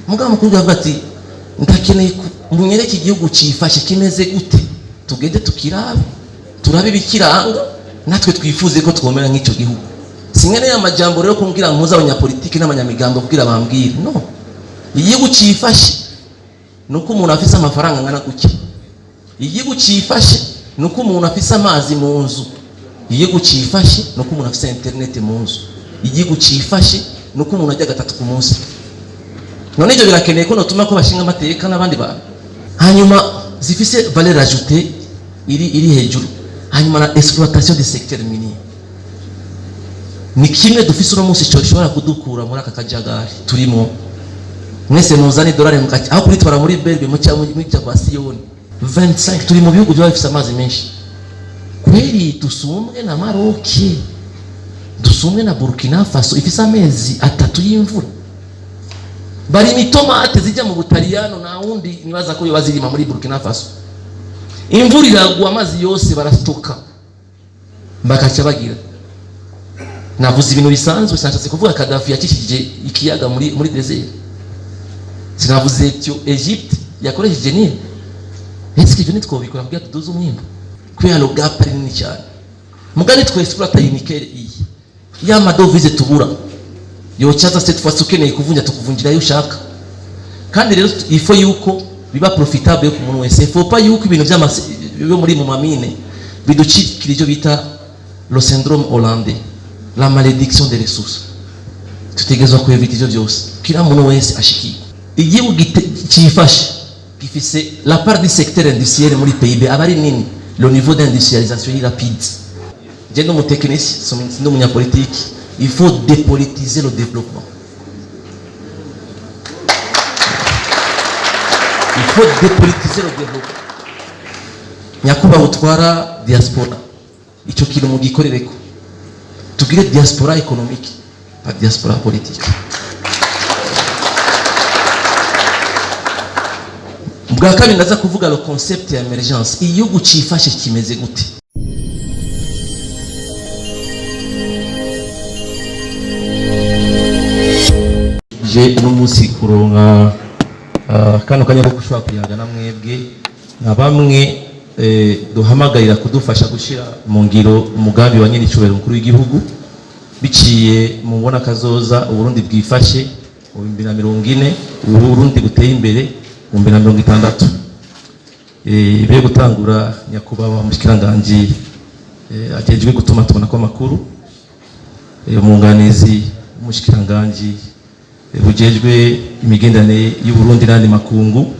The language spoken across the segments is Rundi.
mugabo mukuru avuga ati ndakeneye munyereke igihugu cifashe kimeze gute, tugende tukirabe turabe bikiranga natwe twifuze ko twomera nk'icyo gihugu. Simwe n'aya majambo rero kumbwira mpuza abanyapolitiki n'abanyamigambo kugira bambwire no, igihugu cifashe nuko umuntu afise amafaranga ngana gutya, igihugu cifashe nuko umuntu afise amazi mu nzu, igihugu cifashe nuko umuntu afise internet mu nzu, igihugu cifashe nuko umuntu ajya gatatu ku munsi. None ibyo birakeneye ko notuma ko bashinga amateka n'abandi bantu, hanyuma zifise valeur ajoutée iri hejuru. Hanyuma na exploitation des secteurs miniers ni kimwe dufise uno munsi cyo shobora kudukura muri aka kajagari turimo. Mwese muzane dolari mukati aho kuritwara muri Belbe mu cyangwa mu kwa Siyoni 25 turi mu bihugu byo bifise amazi menshi. Kweri dusumwe na Maroc, dusumwe na Burkina Faso ifise amezi 3 y'imvura. Bari mitomate zijya mu Butaliyano na wundi nibaza ko bazirima muri Burkina Faso. Imvura iragwa amazi yose barastoka bakaca bagira. Navuze ibintu bisanzwe, sanatse kuvuga Gaddafi yakishije ikiyaga muri desert. Sinavuze icyo Egypte yakoresheje nini. Ese ibyo nitwobikora kugira tuduze umwimbo kubera lo gap ari nini cyane. Mugani twe exploiter nickel iyi ya madovize tubura yo chaza cette fois ukeneye kuvunja tukuvunjira yo ushaka. Kandi rero ifo yuko biba profitable ku muntu wese. Faut pas yuko ibintu by'amase bibe muri mu mamine biducikira icyo bita le syndrome hollandais, la malédiction des ressources. Tutegezwa ko evita ivyo byose kila muntu wese ashikiye. Igihugu cifashe gifise la part du secteur industriel muri PIB abari nini, le niveau d'industrialisation est rapide. Je no technicien, no munyapolitiki, il faut dépolitiser le développement. Il faut dépolitiser le développement. Nyakuba utwara diaspora icyo kintu mu gikorereko tugire diaspora économique pas diaspora politique. Bwa kabiri ndaza kuvuga le concept ya emergence. Igihugu cifashe kimeze gute? Je no musi kuronka kano kanya ko kushobora kuyaga na mwebwe na bamwe duhamagarira kudufasha gushira mu ngiro umugambi wa nyine icubero mukuru w'igihugu biciye mu bona kazoza Uburundi bwifashe mu 2040 Uburundi guteye imbere mu 2060. Ibe gutangura nyakubawa mushikiranganje ajejwe gutuma tubona ko makuru umunganizi umushikiranganje bujejwe imigendane y'u Burundi n'andi makungu,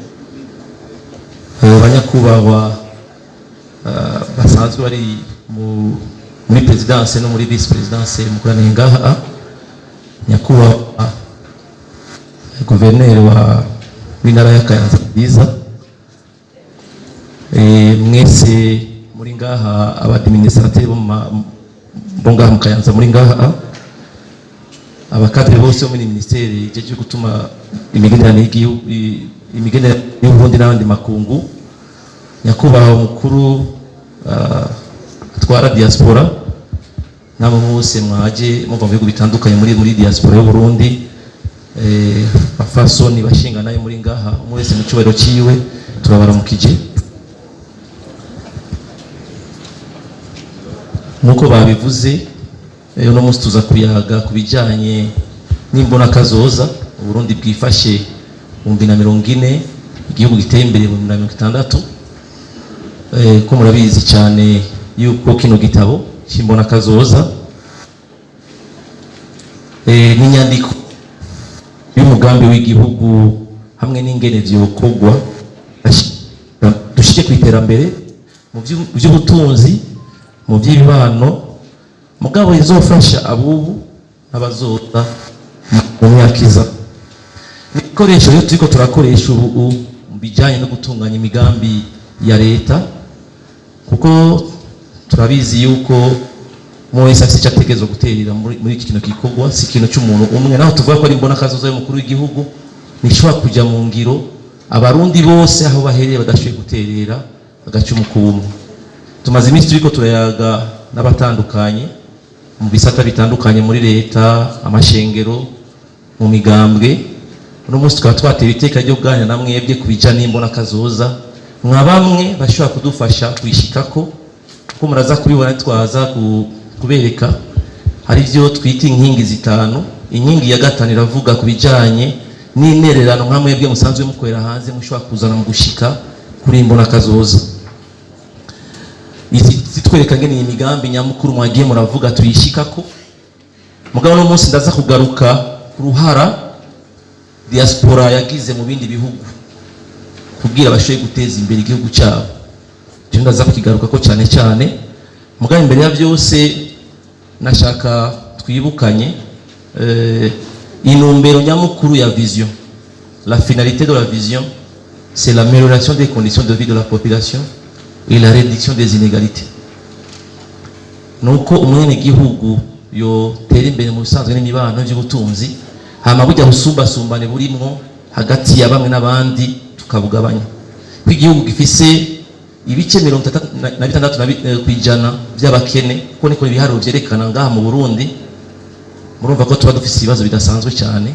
abanyakubawa basanzwe bari muri presidence no muri vice presidence mukorane ngaha, nyakubawa gouverneur wa w'intara ya Kayanza biza, mwese muri ngaha abadministrateur bo ngaha mu Kayanza muri ngaha, abakadre bose muri ministeri jeje gutuma imigendane y'igihugu imigendane y'u Burundi n'abandi makungu, nyakubaha mukuru atwara diaspora nabo bose mwaje muva mu bihugu bitandukanye muri diaspora y'u Burundi, bafasoni bashinga nayo muri ngaha mwese mu cyubahiro ciwe turabaramukije. Nuko babivuze no munsi tuza kuyaga kubijanye n'imbona kazoza Uburundi bwifashe mu 2040 igihugu giteye imbere mu 2060. Ko murabizi cyane yuko kino gitabo cy'imbona kazoza n'inyandiko y'umugambi w'igihugu hamwe n'ingene vyokogwa dushike kwiterambere mu by'ubutunzi mu by'ibibano mugabo izofasha abubu n'abazoza mu myaka iza. Ibikoresho rero turiko turakoresha ubu bijanye no gutunganya imigambi ya leta, kuko turabizi yuko mwese afite cyategezo guterera muri iki kintu kikogwa si kintu cy'umuntu umwe, naho tuvuga ko ari mbona kazoza y'umukuru w'igihugu nishobora kujya mu ngiro abarundi bose aho bahereye badashoboye guterera agaca umukumu. Tumaze iminsi turiko turayaga n'abatandukanye mu bisata bitandukanye muri leta, amashengero, mu migambwe, uno munsi tukaba twatera iteka ryo kuganira na mwebwe ku bijyanye n'imbona kazoza mwa bamwe bashobora kudufasha kuyishikako kuko muraza kubibona twaza kubereka hari byo twita inkingi zitanu. Inkingi ya gatanu iravuga ku bijyanye n'intererano nka mwebwe musanzwe mukorera hanze mushobora kuzana mu gushika kuri imbona kazoza. Zitwereka ngene iyi migambi nyamukuru mwagiye muravuga tuyishikako. Mugabo no munsi ndaza kugaruka ku ruhara diaspora yagize mu bindi bihugu kugira bashoboye guteza imbere igihugu cyabo. Je ndaza kukigaruka ko cyane cyane. Mugabo imbere ya byose nashaka twibukanye inumbero nyamukuru ya vision. La finalité de la vision, c'est l'amélioration des conditions de vie de la population et la réduction des inégalités. Nuko umwene gihugu yo tera imbere mu bisanzwe n'imibano by'ubutunzi hama bujya busumbasumbane burimwo hagati ya bamwe n'abandi tukabugabanya. Igihugu gifise ibice 36% kwijana by'abakene ko niko ibiharuro byerekana ngaha mu Burundi. Murumva ko tuba dufise ibibazo bidasanzwe cyane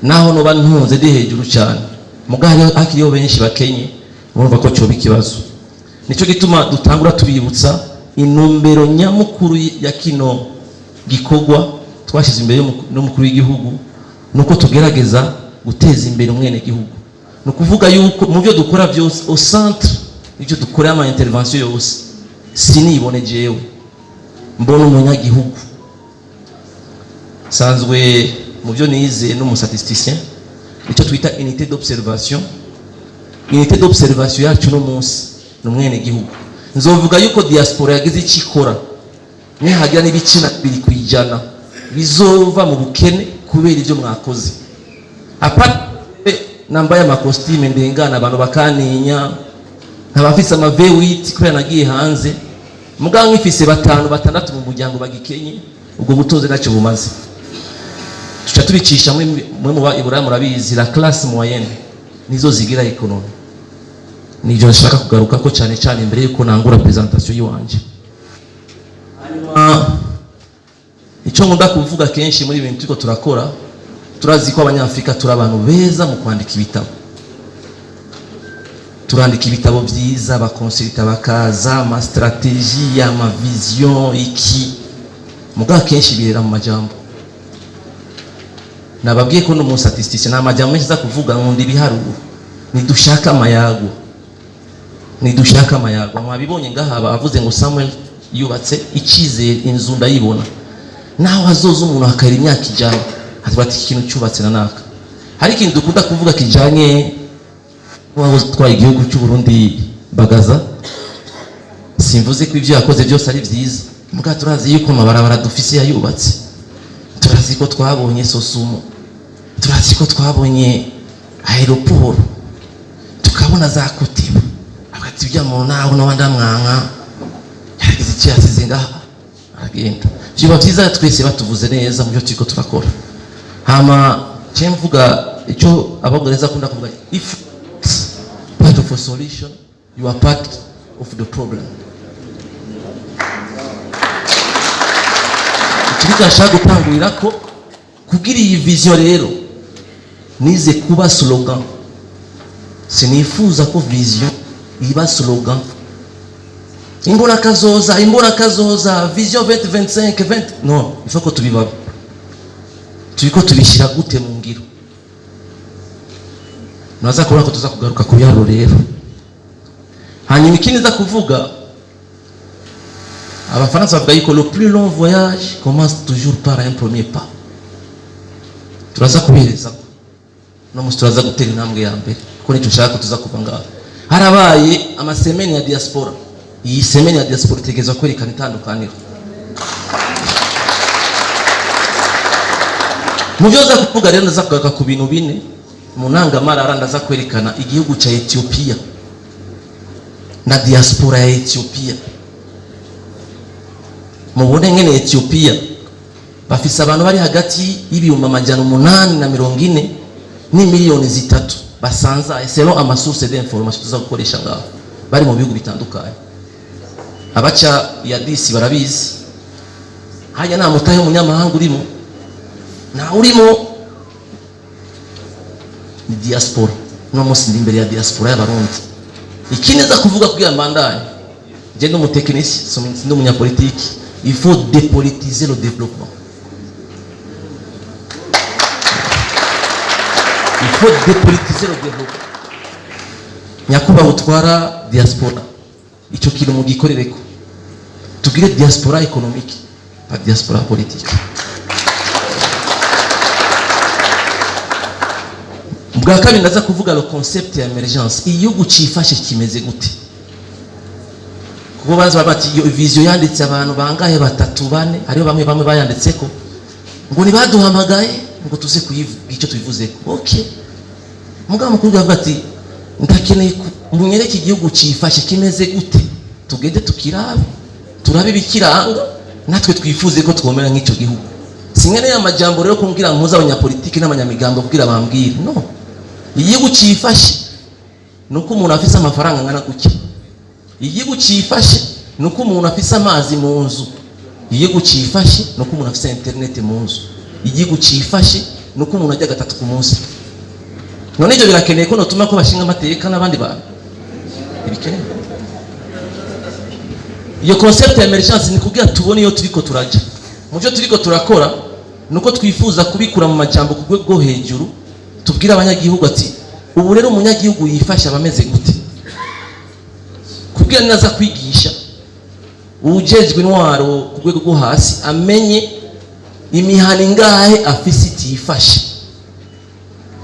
naho no bantunze de hejuru cyane mugari akiriyo benshi bakenye. Murumva ko cyo bikibazo. Nico gituma dutangura tubibutsa inumbero nyamukuru ya kino gikogwa twashize imbere n'umukuru w'igihugu nuko tugerageza guteza imbere umwene gihugu. No kuvuga yuko mu byo dukora byose au centre ibyo dukora ama intervention yose sinibone jewe mbona umunyagihugu sanzwe mu byo nize no mustatisticien icyo twita unité d'observation. Unité d'observation yacu no munsi no mwene gihugu nzovuga yuko diaspora yagize ikikora ni hagira n'ibicina biri kwijana bizova mu bukene kubera ibyo mwakoze. Apart nambaye amakostime ndengana abantu bakaninya abafise ama V8 kubera nagiye hanze muganga ifise batanu batandatu mu muryango bagikenye ubwo butoze nacyo bumaze. Tuca tubicisha mwe mu Iburaya murabizi la classe moyenne nizo zigira economy. Nivyo nshaka kugaruka ko cyane cyane imbere yuko nangura presentation yiwanje. Icyo nkunda kuvuga kenshi muri ibintu tuko turakora turazi ko abanyafrika turi abantu beza mu kwandika ibitabo. Turandika ibitabo byiza bakonsulta bakaza ama strategie ama vision iki muga kenshi birera mu majambo. Nababwiye ko no mu statisticien na majambo menshi za kuvuga ngundi biharuro nidushaka amayago mwabibonye ngaha bavuze ngo Samuel yubatse ikize inzu ndayibona naho hazoza umuntu akara imyaka ijana atwati ikintu cyubatse na naka. Hari ikintu dukunda kuvuga kijanye waho twaye igihugu cy'u Burundi bagaza simvuze ko ibyo yakoze byose ari byiza muga turazi yuko mabarabara dufise yayubatse. Turazi ko twabonye Sosumo, turazi ko twabonye aeroport, tukabona za Kutiba abati bya mu naho n'abandi mwanka yagize cyasize ngaha aragenda. Byo byiza twese batuvuze neza mu byo turiko turakora. Hama cyemvuga icyo abongereza kunda kuvuga if part of a solution you are part of the problem. Turashaka gutangurira ko kugira iyi vision rero nize kuba slogan. Sinifuza ko vision iba slogan. Imbona kazoza vision 2025 20 no, ifako tubibaba. Turiko tubishira gute mu ngiro. Naza kubona ko tuza kugaruka ku yaro rero. Hanyuma ikindi za kuvuga Abafaransa bavuga yuko le plus long voyage commence toujours par un premier pas. Turaza kubereza ko no musturaza gutera intambwe ya mbere ko nicyo nshaka tuza kuva ngaho. Harabaye amasemeni ya diaspora. Iyi semeni ya diaspora tegeza kwerekana itandukaniro. Muvyoza kuvuga rero ndaza kugaruka ku bintu bine mu ntangamara ndaza kwerekana igihugu cha Ethiopia na diaspora ya Ethiopia. Mubone ngene Ethiopia bafise abantu bari hagati y'ibihumbi 840 ni miliyoni 3 basanza selon ama source d'information tuza gukoresha ngaho bari mu bihugu bitandukanye. Abaca ya disi barabizi haya nta mutahe umunyamahanga urimo na urimo diaspora no munsi ndi imbere ya diaspora y'abarundi ikineza kuvuga kugira mbandanye je no mutekinisi no munyapolitiki il faut dépolitiser le développement. Il faut dépolitiser le développement. Nyakuba utwara diaspora icyo kintu mugikorereko tugire diaspora économique pas diaspora politique. Bwa kabiri ndaza kuvuga le concept ya emergence igihugu cifashe kimeze gute kuko baza bati iyo vision yanditse abantu bangahe batatu bane ariyo bamwe bayanditseko ngo ni baduhamagaye ngo tuze kuyivuga icyo tubivuze okay mugabo mukuru avuga ati ndakeneye munyereke igihugu cifashe kimeze gute tugende tukirabe turabe bikiranga natwe twifuze ko twomera nk'icyo gihugu singene ya majambo rero kumbwira mpuza abanyapolitiki n'abanyamigambo kugira bambwire no igihugu cifashe nuko umuntu afise amafaranga ngana guke igihugu cifashe nuko umuntu afise amazi mu nzu igihugu cifashe nuko umuntu afise internet mu nzu igihugu cifashe nuko umuntu ajya gatatu ku munsi none ibyo birakeneye ko notuma ko bashinga amateka n'abandi bantu ibikeneye iyo concept ya emergence ni kugira tubone iyo turiko turaja mu byo turiko turakora nuko twifuza kubikura mu majambo ku rwego hejuru tubwira abanyagihugu ati ubu rero umunyagihugu yifasha abameze gute kugira naza kwigisha ujejwe intwaro ku rwego rwo hasi amenye imihana ingahe afise itifashe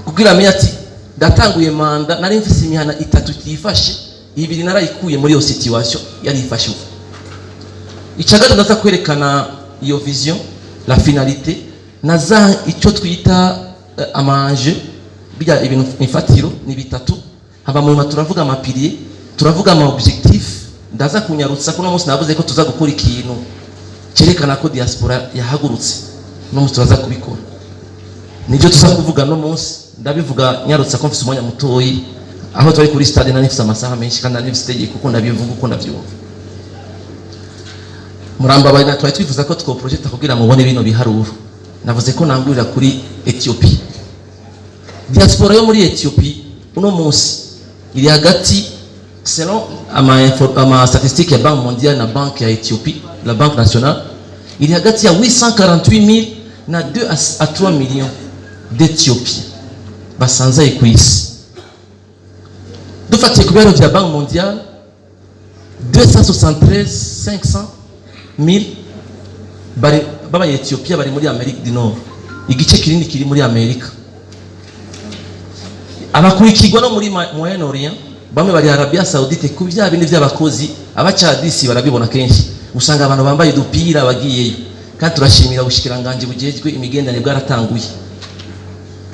kugira amenye ati ndatanguye manda nari mfise imihana 3 itifashe 2 narayikuye muri iyo situation yari ifashe ubu icagata ndaza kwerekana iyo vision la finalité naza icyo twita amanje bijya ibintu ifatiro ni bitatu haba mu turavuga amapilier turavuga ama objectif ndaza kunyarutsa ko no munsi navuze ko tuza gukora ikintu cerekana ko diaspora yahagurutse no munsi turaza kubikora nibyo tuza kuvuga no munsi ndabivuga nyarutsa ko mfise umwanya mutoyi aho twari kuri stade nari mfise amasaha menshi kandi nari mfise tegeko kuko ndabivuga uko ndavyumva muramba bari natwaye twifuza ko two project kugira mubone bino biharuro navuze ko nangurira kuri Ethiopia diaspora yo muri Ethiopia uno munsi iri hagati selon ama statistique ya Banque mondiale na banque ya Ethiopie la banque nationale il y a hagati ya 848 000 na 2 à 3 millions d'Éthiopiens basanzaye ku isi dufatiye ku biro bya Banque mondiale 273 500 000 baba Ethiopia bari muri Amerique du Nord igice kinini kiri muri Amerika abakurikirwa no muri Moyen Orient bamwe bari Arabia Saoudite ku bya bindi by'abakozi abacadisi barabibona kenshi usanga abantu bambaye dupira bagiyeyo kandi turashimira ubushikiranganje bugejwe imigendane bwaratanguye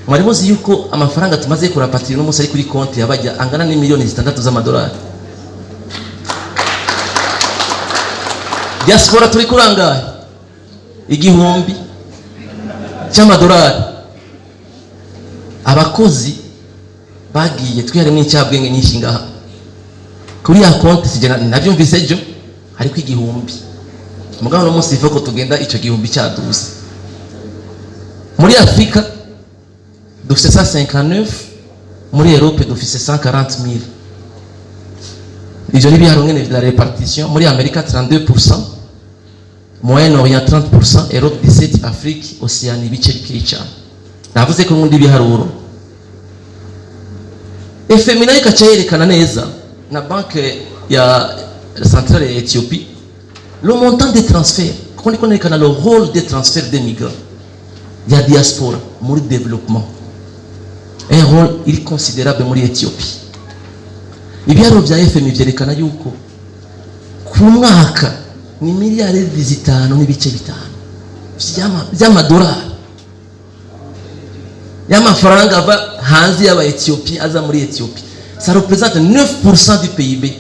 mwari muzi yuko amafaranga tumaze kurapatira no musi ari kuri konti yabajya angana ni miliyoni 6 z'amadolari diaspora turi kurangaye igihumbi cy'amadolari abakozi bagiye twihare n'icyabwenge nyinshi ngaha kuri ya konti sijana navyumvise ejo ariko igihumbi mugabo no munsi ifoko tugenda ico gihumbi cyaduze muri Afrika dufise 159 muri Europe dufise 140 000 ivyo ni biharo ngene la répartition muri Amerika 32% Moyen-Orient 30% Europe 17 Afrique Océanie bice bikicana navuze ko ngundi biharuro FMI nayo ikacerekana neza na banque ya centrale ya Ethiopie le montant des transferts qu'on connaît le rôle des transferts des migrants il y a diaspora muri développement un rôle inconsidérable muri Ethiopie ibiharuro bya FMI byerekana yuko ku mwaka ni miliyari 5 n'ibice 5 by'amadolari y'amafaranga ava hanze y'aba Ethiopie aza muri Ethiopie ça représente 9% du PIB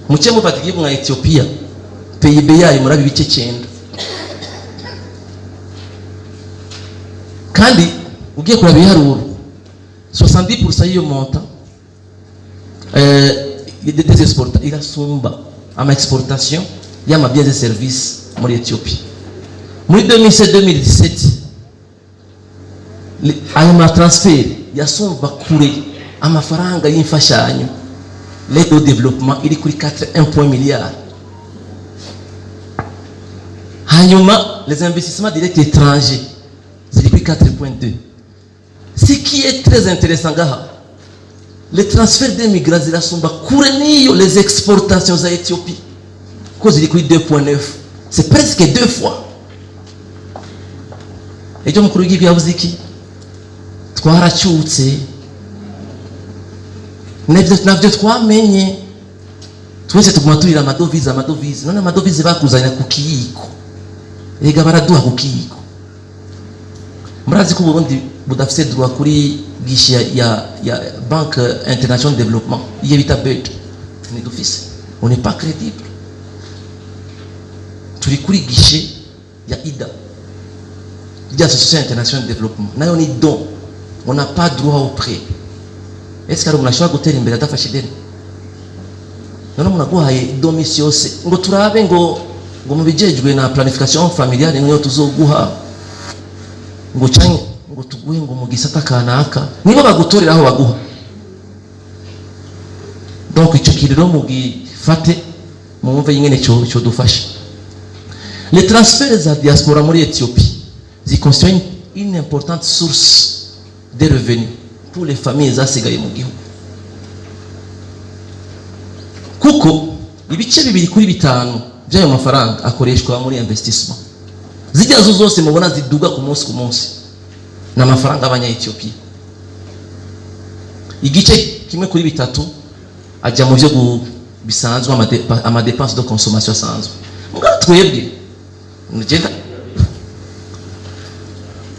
muce mufata igihugu nka Ethiopia PIB yayo muri bice 9 kandi ugiye kuraba ibiharuro 70% y'iyo montant des exportateurs irasumba ama exportation y'ama biens et services muri Ethiopie muri 2017 ayo matransfer yasumba kure amafaranga y'imfashanyo l'aide au développement iri kuri 1 milliard. Hanyuma les investissements directs étrangers ziri kuri 4.2. Ce qui est très intéressant ngaha, les transferts des migrants zirasumba kure niyo les exportations za Ethiopie ko ziri kuri 2.9. C'est presque 2 fois. Ejo mukuru w'igihugu yavuze iki? Twaracyutse navyo twamenye twese tuguma turira amadovize none amadovize bakuzanira ku kiyiko, ega baraduha ku kiyiko. Murazi ko Burundi budafise droit kuri guichet ya Banque Internationale de Développement iye bita BED, ni dufise, on n'est pas crédible. Turi kuri guichet ya IDA, l'Association Internationale de Développement, nayo ni don, on n'a pas droit au prêt. Est-ce que umuntu ashobora gutera imbere adafashe ideni? None umuntu aguhaye domisi yose ngo turabe ngo mubijejwe na planification familiale niyo tuzoguha ngo cyane ngo tuguhe ngo mu gisata kanaka nibo bagutorera aho baguha. Donc icyo kiriro mugifate mumve yingene cyo dufasha. Les transferts à diaspora muri Ethiopie constituent une importante source de revenus pour les familles zasigaye mu gihugu, kuko ibice 2 kuri 5 by'ayo mafaranga akoreshwa muri investissement. Zijya zose mubona ziduga ku munsi na mafaranga abanya Ethiopia. Igice kimwe kuri 3 ajya mu byo bisanzwe ama dépenses de consommation sanzwe. Muga twebwe ngenda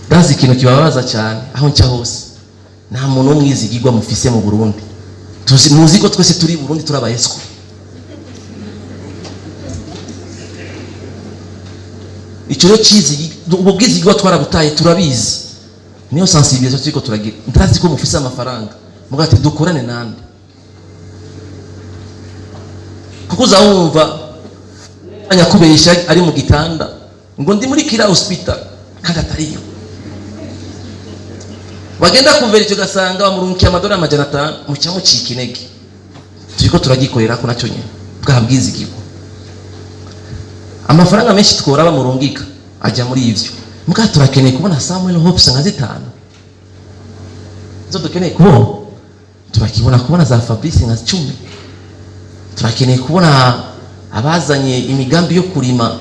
dazi kintu kibabaza cyane aho nca hose, nta muntu umwizigirwa mufise mu Burundi. Muzi ko twese turi Burundi turabayeswa. Icyo kizi ububwizigirwa twarabutaye turabizi, niyo sensibilisation turiko turagira. Ndazi ko mufise amafaranga mugati dukorane nande, kuko uzawumva anyakubesha ari mu gitanda ngo ndi muri kira hospital kandi atariyo. Bagenda kumvera icyo gasanga bamurunkiye amadolari 500 mu cyamo cikinege. Turiko turagikorera ko nacyo nyene bwabwizigirwa. Amafaranga menshi twora bamurungika ajya muri ivyo. Muka turakeneye kubona Samuel Hope nka 5 zo dukeneye kubona, kubona za Fabrice nka 10. Turakeneye kubona abazanye imigambi yo kurima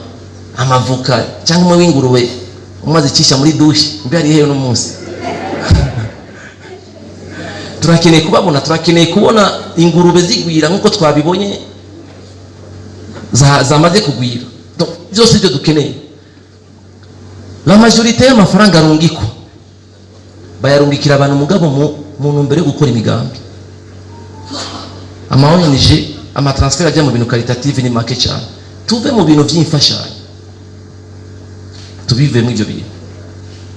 amavoka cyangwa w'ingurube umaze cisha muri douche mbe ari heyo no munsi. Turakeneye kubabona, turakeneye kubona ingurube zigwira nkuko twabibonye zamaze kugwira. Donc byose ibyo dukeneye. La majorité y'amafaranga arungikwa bayarungikira abantu mugabo mu ntumbero yo gukora imigambi. Ama ONG ama transfer ajya mu bintu caritative ni make cyane. Tuve mu bintu by'imfashanyo, tubive mu ibyo bintu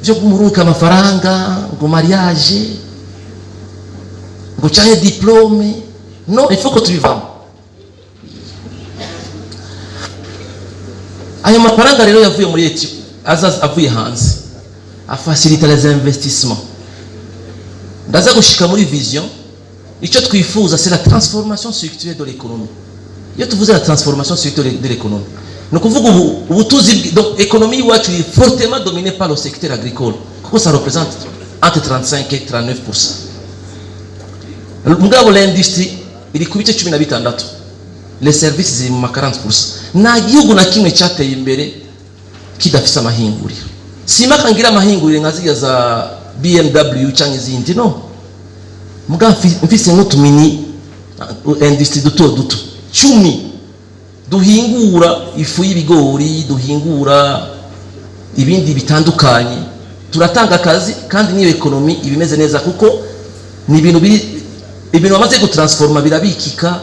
byo kumurunka amafaranga ngo mariage ngo cyane diplôme. Non, il faut que tubivamo. Ayo mafaranga rero yavuye muri Ethiopia avuye hanze afaciliter les investissements. Ndaza gushika muri vision, icyo twifuza c'est la transformation structurelle de l'économie. Iyo tuvuze la transformation structurelle de l'économie, no kuvuga ubutuzi. Donc économie wacu est fortement dominée par le secteur agricole, kuko ça représente entre 35 et 39%. Mugabo l'industrie iri ku bice 16, les services ziri mu 40%. Nta gihugu na kimwe cyateye imbere kidafise amahinguriro. Simaka ngira amahinguriro nka ziya za BMW cyangwa izindi, no. Muga mfise nk'utumini industrie duto 10 duhingura ifu y'ibigori, duhingura ibindi bitandukanye. Turatanga akazi kandi niyo economy ibimeze neza, kuko ni ibintu bamaze gutransforma birabikika,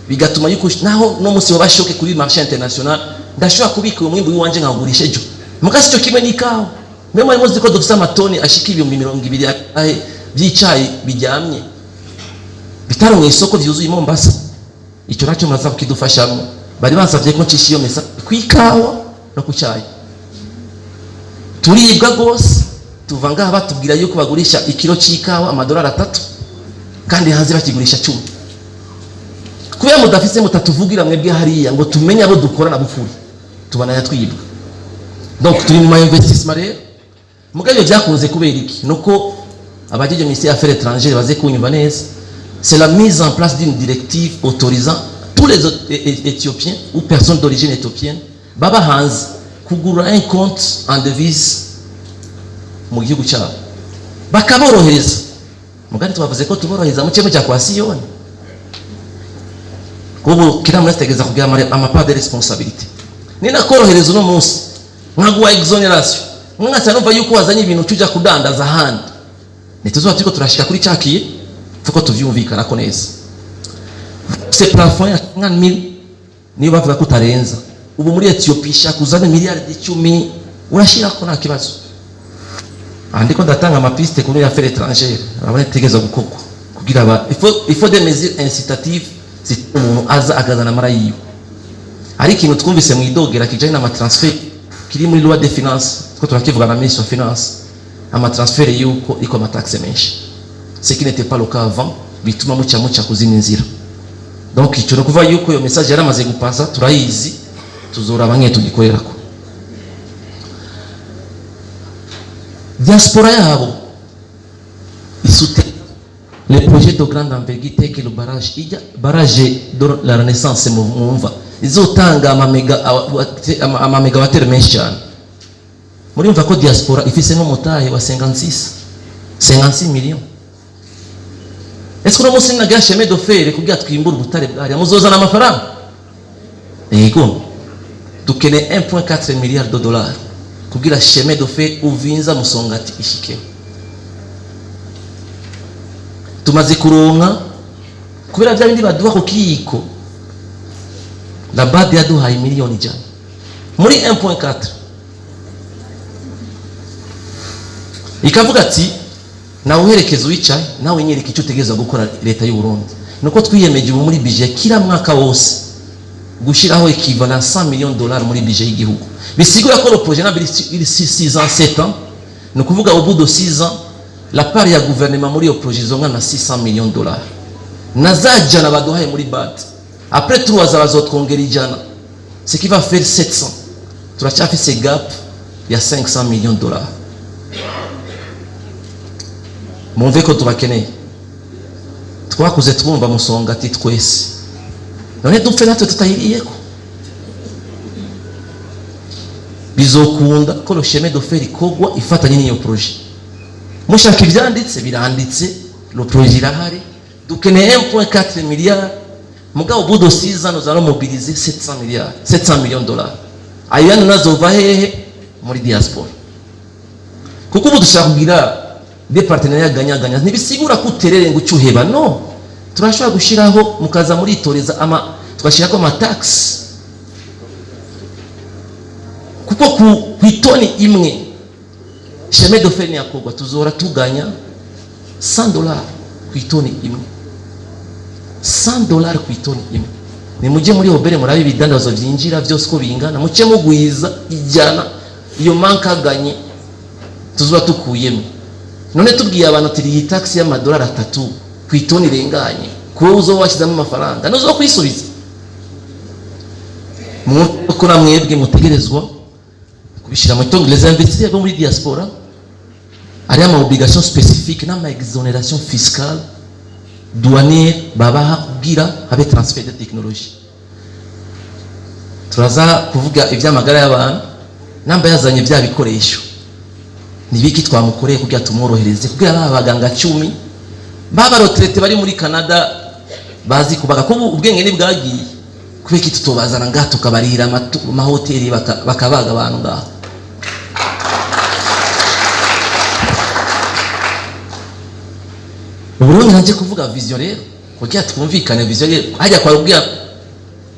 bigatuma yuko naho no musi wabashoke kuri marché international ndashobora kubika umwimbo w'iwanje nkagurisha ejo. Mugasi cyo kimwe n'ikawa. Memo ari muzi ko dufite amatoni ashika 220 by'icayi bijyamye bitaro mu isoko ryuzuye Mombasa. Icyo nacyo muraza kukidufashamo. Bari bansavye ko ncishiyo mesa kwikawa no ku cyayi. Turibwa gose tuva ngaha batubwira yuko bagurisha ikiro cy'ikawa amadolari 3 kandi hanze bakigurisha 10. Kubera mudafise mutatuvugira mwebwe hariya ngo tumenye abo dukorana bufuri tubana yatwibwa. Donc turi mu investissement rero mugayo byakunze kubera iki nuko abajeje ministère des affaires étrangères baze kunyumva neza. C'est la mise en place d'une directive autorisant tous les Éthiopiens ou personnes d'origine éthiopienne baba hanze kugura un compte en devise mu gihugu cyabo bakaborohereza. Mugani tubavuze ko tuborohereza mu cyemo cya kwa Siyoni. Kuko kila mtu ategeza kugira amapart de responsabilité. Nina korohereza uno munsi nkaguwa exoneration. Mwanga numva yuko wazanye ibintu cyuja kudandaza handi. Nituzoba turiko turashika kuri cyakiye fuko tuvyumvikana ko neza. C'est plafond ya 50,000 niyo bavuga ko utarenza. Ubu muri Ethiopia kuzana miliyari 10 urashira ko nta kibazo. Andiko ndatanga amapiste kuri affaires étrangères. Abane tegeza gukoko kugira il faut des mesures incitatives si umuntu aza agazana mara yiwe. Ari ikintu twumvise mu idogera kijanye na transfer kiri muri loi de finance ko turakivuga na ministre wa finance ama transfer yuko iko mataxe menshi. Ce qui n'était pas le cas avant bituma muca kuzina inzira. Donc icyo no kuva yuko yo message yaramaze gupasa turayizi tuzora abanye tugikorerako. Diaspora yabo isute les projets de grande envergure tels que le barrage de la Renaissance mumva izotanga ama megawatts menshi cyane. Muri mva ko diaspora ifise no mutahe wa 56 millions. Est-ce que no musi nagira chemin de fer kugira twimbura ubutare bwari muzozana amafaranga? Ego dukene 1.4 milliards de dollars kugira chemin de fer uvinza Musongati ishike. Tumaze kuronka kubera bya bindi baduha ko kiko la bade yaduhaye miliyoni jana muri 1.4 ikavuga ati na uherekeza wicaye nawe nyereka icyo utegeza gukora leta y'u Burundi. Nuko twiyemeje ubu muri budget kila mwaka wose gushiraho equivalent 100 millions de dollars muri budget y'igihugu. Bisigura ko le projet na 6 ans 7 ans no kuvuga au bout de 6 ans la part ya gouvernement muri yo projet zonga na 600 millions de dollars. Nazajana baduhaye muri BAD. Après 3 ans bazotwongera ijana. Ce qui va faire 700. Turacyafise gap ya 500 millions de dollars. Mwumve ko tubakeneye. Twakuze twumva Musongati twese. None dupfe natwe tutahiriyeko. Bizokunda ko le chemin de fer ikogwa ifatanye n'iyo projet. Mushaka ibyanditse biranditse le projet irahari. Dukeneye 1.4 milliards. Mugabo au bout de 6 ans nous allons mobiliser 700 millions de dollars. Ayana nazova hehe muri diaspora. Kuko ubu dushaka kugira des partenariats gagnant-gagnant. Nibisigura kuterere ngo cyuheba no. Turashobora gushiraho mukaza muri itoreza ama twashirako ama tax. Kuko ku itoni imwe chemin de fer yakogwa tuzora tuganya $100 ku itoni imwe. $100 ku itoni imwe. Ni muje muri obere murabe bidandazo byinjira byose ko bingana muce mugwiza ijana iyo manka ganye tuzuba tukuyemo. None tubwiye abantu ati iyi tax y'amadolari 3 ku itoni renganye ko uzo washyizamo amafaranga nozo kwisubiza. Muko na mwebwe mutegerezwa kubishira mu tongo les investisseurs bo muri diaspora ari ama obligation spécifique na ma exonération fiscale douanière babaha kugira habe transfert de technologie. Turaza kuvuga ivy'amagara y'abantu namba yazanye bya bikoresho nibiki twamukoreye kugira tumworohereze kugira abaganga 10 baba retraite bari muri Canada bazi kubaga ko ubwenge ni bwagiye kubiki tutobazana ngaha tukabarira amahoteli bakabaga abantu ngaha. Uburundi nanje kuvuga vision rero kugira twumvikane vision rero hajya kwa ubwira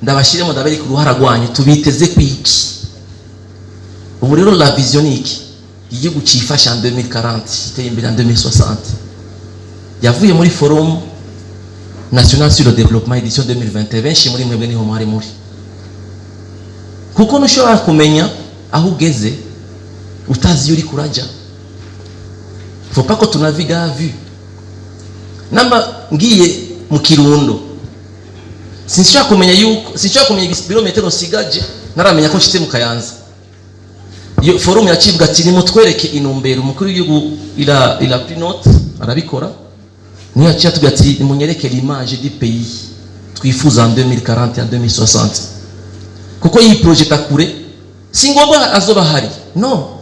ndabashiremo ndabari ku ruhara rwanyu tubiteze kwiki. Ubu rero la vision iki igihugu cifasha en 2040 iteye imbere en 2060 yavuye muri forum national sur le développement édition 2020 benshi muri mwebwe niho mwari muri kuko nushobora kumenya aho ugeze utazi yuri kuraja faut pas que tunavigue à vue. Namba ngiye mu Kirundo sinshaka kumenya yuko sinshaka kumenya ibirometero sigaje naramenya ko nshitse mu Kayanza. Iyo forum yacivuga ati nimutwereke inumbero umukuru w'igihugu ila pinote arabikora niyo yaciye tugira ati nimunyereke l'image du pays twifuza en 2040 en 2060 kuko iyi projet akure si ngombwa azoba hari no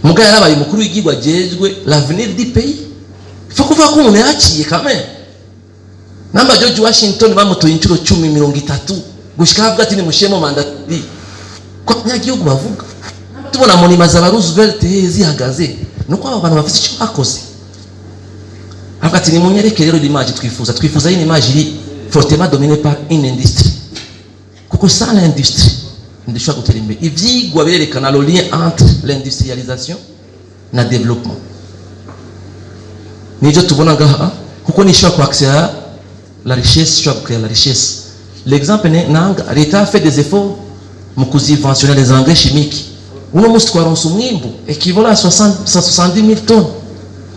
mugaya yarabaye umukuru w'igihugu agejwe l'avenir du pays faut kuvuga ko umuntu yaciye kame namba George Washington bamutoye inshuro 10-30 gushika avuga ati nimushemo manda ko nyagihugu bavuga tubona monima za Roosevelt zihagaze nuko aba bantu bafite icyo bakoze avuga ati nimunyereke rero l'image twifuza iyi image iri fortement dominée par une industrie kuko sans l'industrie ndishobora gutera imbere ivyigwa birerekana le lien entre l'industrialisation na développement nijo tubona ngaha kuko nishobora kuaccéder la richesse je créer la richesse. L'exemple nanga l'État a fait des efforts mu kuziventionner les engrais chimiques uno musi twaronse umwimbu équivalent à 70 000 tonnes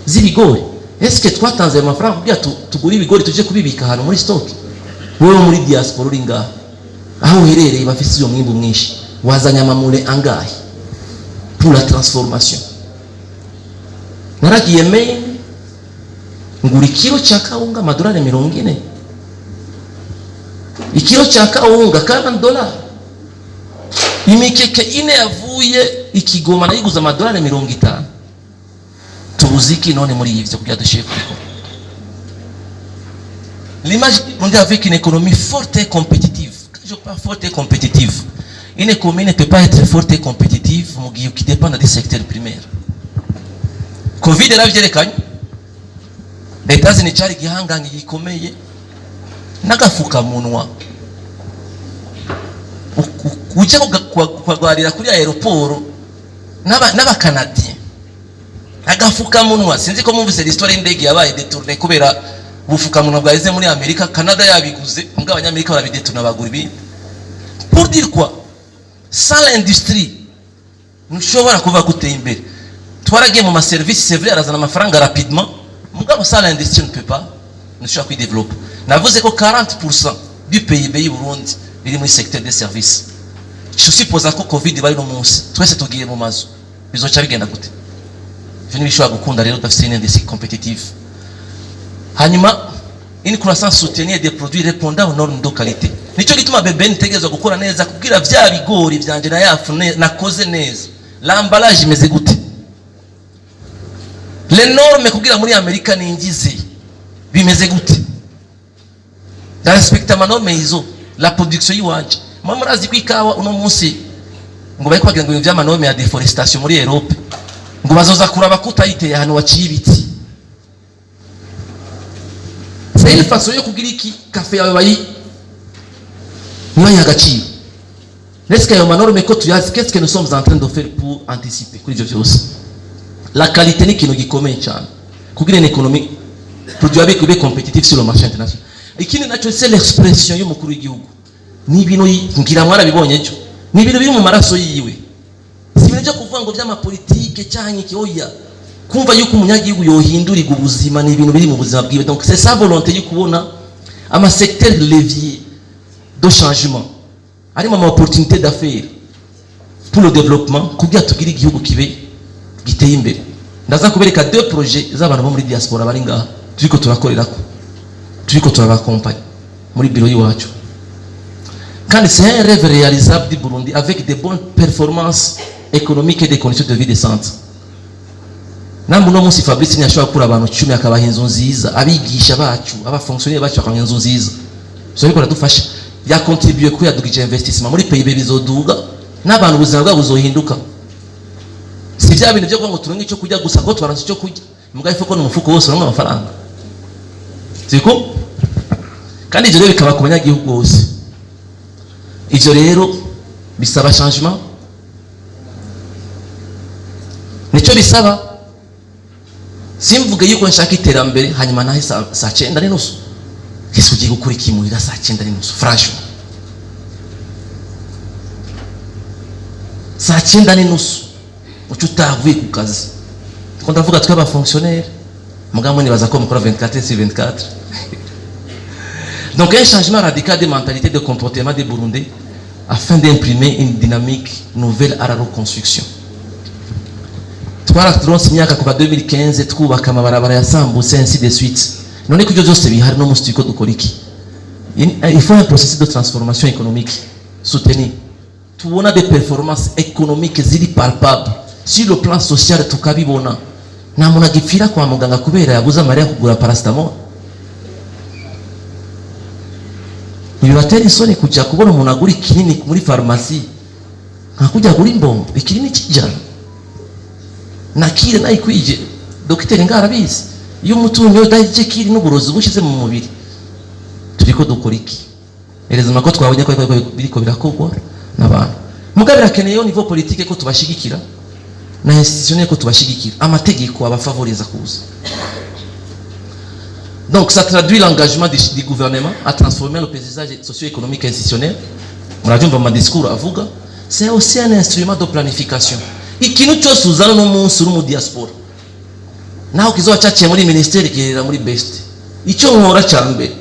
z'ibigori. Est-ce que twatanze amafaranga kugira tugura ibigori tuje kubibika hano muri stock? Wewe muri diaspora uri ngaha aho uherereye bafise iyo mwimbu mwinshi wazanya amamure angahe pour la transformation? Naragiye Maine ngura ikiro cha kaunga madolari 40, ikiro cha kaunga $40. Imikeke ine yavuye ikigoma nayiguza amadolari 50. Tubuziki none muri ivyo kugira dushiye kuko l'image on dit avec une économie forte et compétitive. Quand je parle forte et compétitive, une économie ne peut pas être forte et compétitive qui dépend des secteurs primaires. Covid era vyerekanye États-Unis cyari gihangange gikomeye nagafuka munwa uje kugwarira kuri aeroport n'aba Canadien agafuka munwa sinzi ko mumvise l'histoire y'indege yabaye détourné kubera bufuka munwa bwaize muri Amerika. Canada yabiguze mbwa abanyamerika barabidetuna bagura ibi pour dire quoi? Sans l'industrie ntushobora kuva guteye imbere. Twaragiye mu ma service c'est vrai arazana amafaranga rapidement mugabo sans l'industrie ne peut pas ntushobora kwideveloper. Navuze ko 40% du PIB y'u Burundi biri muri secteur des services. Je suppose ko Covid bari no munsi twese tugiye mu mazu bizoca bigenda gute? Je n'ibishobora gukunda rero dafite une industrie compétitive. Hanyuma une croissance soutenue des produits répondant aux normes de qualité. Nico gituma bebe nitegerezwa gukora neza kugira vya bigori vyanje na yafu nakoze neza. L'emballage imeze gute? Les normes kugira muri Amerika ningize bimeze gute? Da respecta norme izo la production yiwanje. Mama murazi kwikawa uno munsi ngo bari kwagira ngo ibintu vya norme ya deforestation muri Europe. Ngo bazoza kuraba kutayiteye hano waciye ibiti. C'est une façon yo kugira iki café yawe bayi niyo yagaciro. Est-ce que yo manorme ko tuyazi qu'est-ce que nous sommes en train de faire pour anticiper kuri ivyo vyose? La qualité ni kintu gikomeye cyane kugira une économie produit avec be compétitif sur le marché international. Ikindi naco c'est l'expression y'umukuru w'igihugu. Ni bino ngira mwara bibonye cyo. Ni bino biri mu maraso yiwe. Si bino byo kuvuga ngo by'ama politique cyanye kiyoya. Kumva yuko umunyagihugu yohindurirwa ubuzima ni ibintu biri mu buzima bwiwe. Donc c'est sa volonté yo kubona ama secteur levier de changement. Ari mu opportunité d'affaires pour le développement kugira tugira igihugu kibe giteye imbere. Ndaza kubereka deux projets z'abantu bo muri diaspora bari ngaha turiko turakorerako turiko turabakompanya muri biro yiwacu. Kandi c'est un rêve réalisable du Burundi avec de bonnes performances économiques et des conditions de vie décentes. Nambu no munsi Fabrice nyashobora kura abantu 10 akabaha inzu nziza abigisha bacu abafonctionnaire bacu akabaha inzu nziza. So biko radufasha ya contribuer ku yadugije investissement muri PIB bizoduga n'abantu ubuzima bwabo buzohinduka. Si bya bintu byo ngo turonke icyo kujya gusa ko twaranze icyo kujya mbwa ifuko n'umufuko wose uronka amafaranga. Siko kandi ivyo rero bikaba ku banyagihugu bose. Ivyo rero bisaba changement. Nico bisaba simvuge yuko nshaka iterambere hanyuma nahe saa 9:30 kese ugiye gukora ikimurira saa 9:30 franchement saa 9:30 ucutavuye ku kazi Quand on voit que fonctionnaire, mon gars, moi, il va encore 24 sur 24. Donc, un changement radical de mentalité, de comportement des Burundais, afin d'imprimer une dynamique nouvelle à la reconstruction. Twaraturose imyaka kuva 2015 twubaka amabarabara yasambutse ainsi de suite. None ko byose bihari no mustiko dukora iki? Il faut un processus de transformation économique soutenu. Tubona des performances économiques ziri palpables sur le plan social tukabibona. Nta muntu agipfira kwa muganga kubera yabuze amariya kugura paracetamol. Bibatera isoni kujya kubona umuntu agura ikinini muri farumasi nka kujya gura imbombo ikinini kijana nakire nayikwije dogiteri ngarabizi iyo umutunyo udahije kiri n'uburozi bushize mu mubiri turiko dukora iki erezuma ko twabonye ko biriko birakogwa n'abantu mugabira akeneye niveau politique ko tubashigikira na institutionnel ko tubashigikira amategeko abafavoriza kuza. Donc ça traduit l'engagement du gouvernement à transformer le paysage socio-économique institutionnel. On a vu dans mon discours à Vuga. C'est aussi un instrument de planification. Ikintu cyose uzana no munsi uri mu diaspora. Naho kizocaciye muri ministeri kirira muri best. Icyo nkora cyambe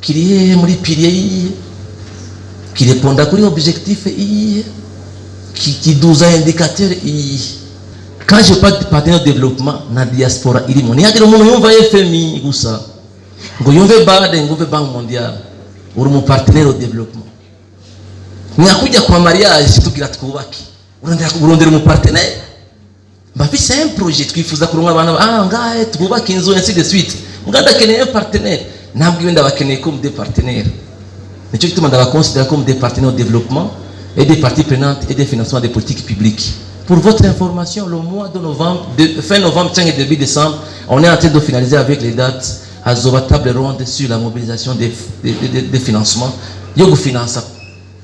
kiriye muri pilier qui répondra kuri objectif qui douze indicateur quand je parle de partenaire de développement na diaspora irimo niyagira umuntu yumva FMI gusa ngo yumve bade ngo yumve Banque Mondiale uri mu partenaire au développement nyakujya kwa mariage tugira twubake urondera mu partenaire bafise un projet twifuza kuronka abantu ngahe twubake inzu ainsi de suite muganda keneye partenaire ntabwo ibindi abakeneye comme des partenaires nicyo gituma ndabaconsidérer comme des partenaires au développement et des parties prenantes et des financements des politiques publiques. Pour votre information, le mois de novembre, fin novembre et début décembre, on est en train de finaliser avec les dates à Zoba table ronde sur la mobilisation des financements. Yogo finance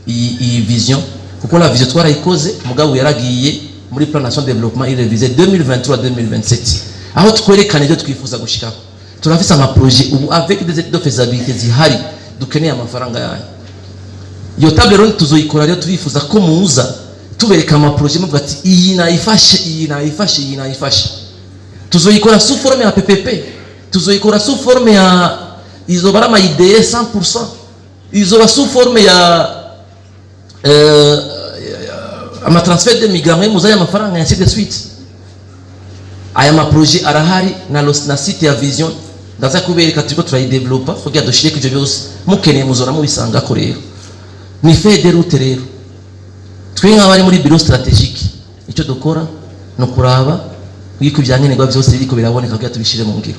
vision. Pourquoi la vision toi cause Mugabu yaragiye muri plan national de développement il révisé 2023-2027. Aho twerekane byo twifuza gushika. Turafise ama projet ubu avec des études de faisabilité zihari dukeneye amafaranga yayo. Yo table ronde tuzoyikora ryo turifuza ko muza tubereka ama projet muvuga ati iyi nayifashe tuzoyikora sous forme ya PPP tuzoyikora sous forme ya izobara ma idée 100% izoba sous forme ya ama transfert de migrants muzaye amafaranga ainsi de suite. Aya ma projet arahari na site ya vision ndaza kubereka turiko turayidevelopa kugira dushire kivyo byose mukeneye muzora mubisanga ko rero ni fait de route rero twe nk'abari muri bureau stratégique icyo dukora no kuraba wiko byankenerwa byose biriko biraboneka kugira tubishire mu ngiro.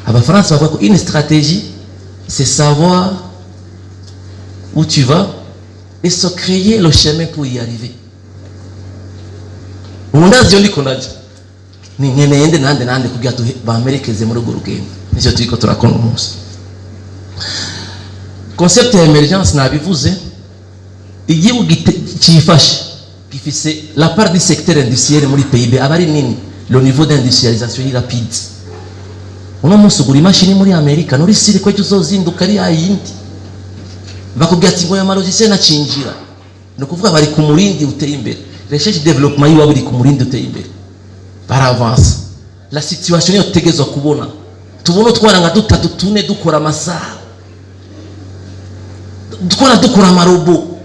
Abafaransa bavuga ko une stratégie c'est savoir où tu vas et se créer le chemin pour y arriver. Undazi ndiko naje ni nkeneye nande kugira bamerekeze muri urwo rugendo nicyo turiko turakora umunsi. Concept d'émergence nabivuze igihugu cyifashe gifise la part du secteur industriel muri PIB abari nini le niveau d'industrialisation est rapide. Uno munsi ugura imashini muri Amerika nuri siri ko uzozinduka ari yindi bakubwira ati ngo ya malogiciel nacinjira no kuvuga bari ku murindi uteye imbere recherche développement yiwa bari ku murindi uteye imbere para avance la situation yo tegezwa kubona tubona twaranga dutatu tune dukora amasaha dukora amarobo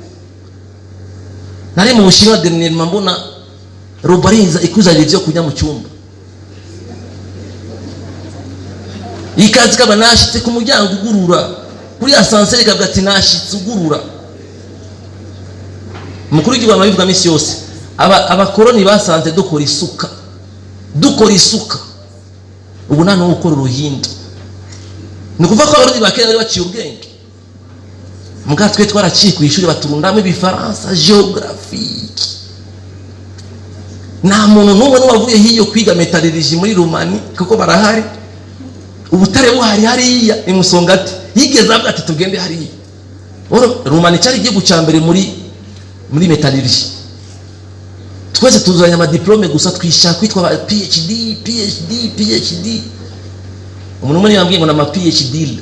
nari mu Bushinwa dernièrement mbona robo arinza ikuzanira ibyo kujya mu cyumba ikazi kaba nashitse ku muryango ugurura kuri ascenseur kavuga ati nashitse ugurura mukuru w'igihugu bivuga misi yose abakoroni basanze dukora isuka ubu nta no gukora uruhindo ni kuvuga ko abarundi bakera bari baciye ubwenge muga twe twaraciye ku ishuri baturundamo ibifaransa géographie nta muntu n'umwe n'uwavuye hiyo kwiga metallurgie muri Rumani kuko barahari ubutare buhari hariya imusongati yigeze avuga ati tugende hariya Rumani cyari igihugu cya mbere muri metallurgie twese tuzanye ama diplome gusa twishaka kwitwa PhD umuntu umwe yambwiye ngo na PhD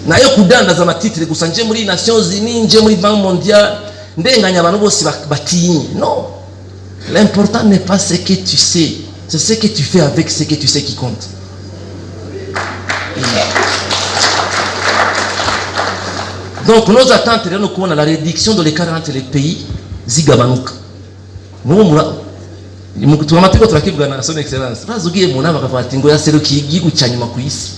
nayo kudandaza amatitre gusa nje muri Nations Unies nje muri Banque Mondiale ndenganya abantu bose batinye no L'important n'est pas ce que tu sais, c'est ce que tu fais avec ce que tu sais qui compte. Donc nos attentes rero kubona la réduction de l'écart entre les pays zigabanuka. Tumamatiko turakivugana na son excellence. Bazugiye mu nama bakavuga ati ngo yaserukiye igihugu cya nyuma ku isi.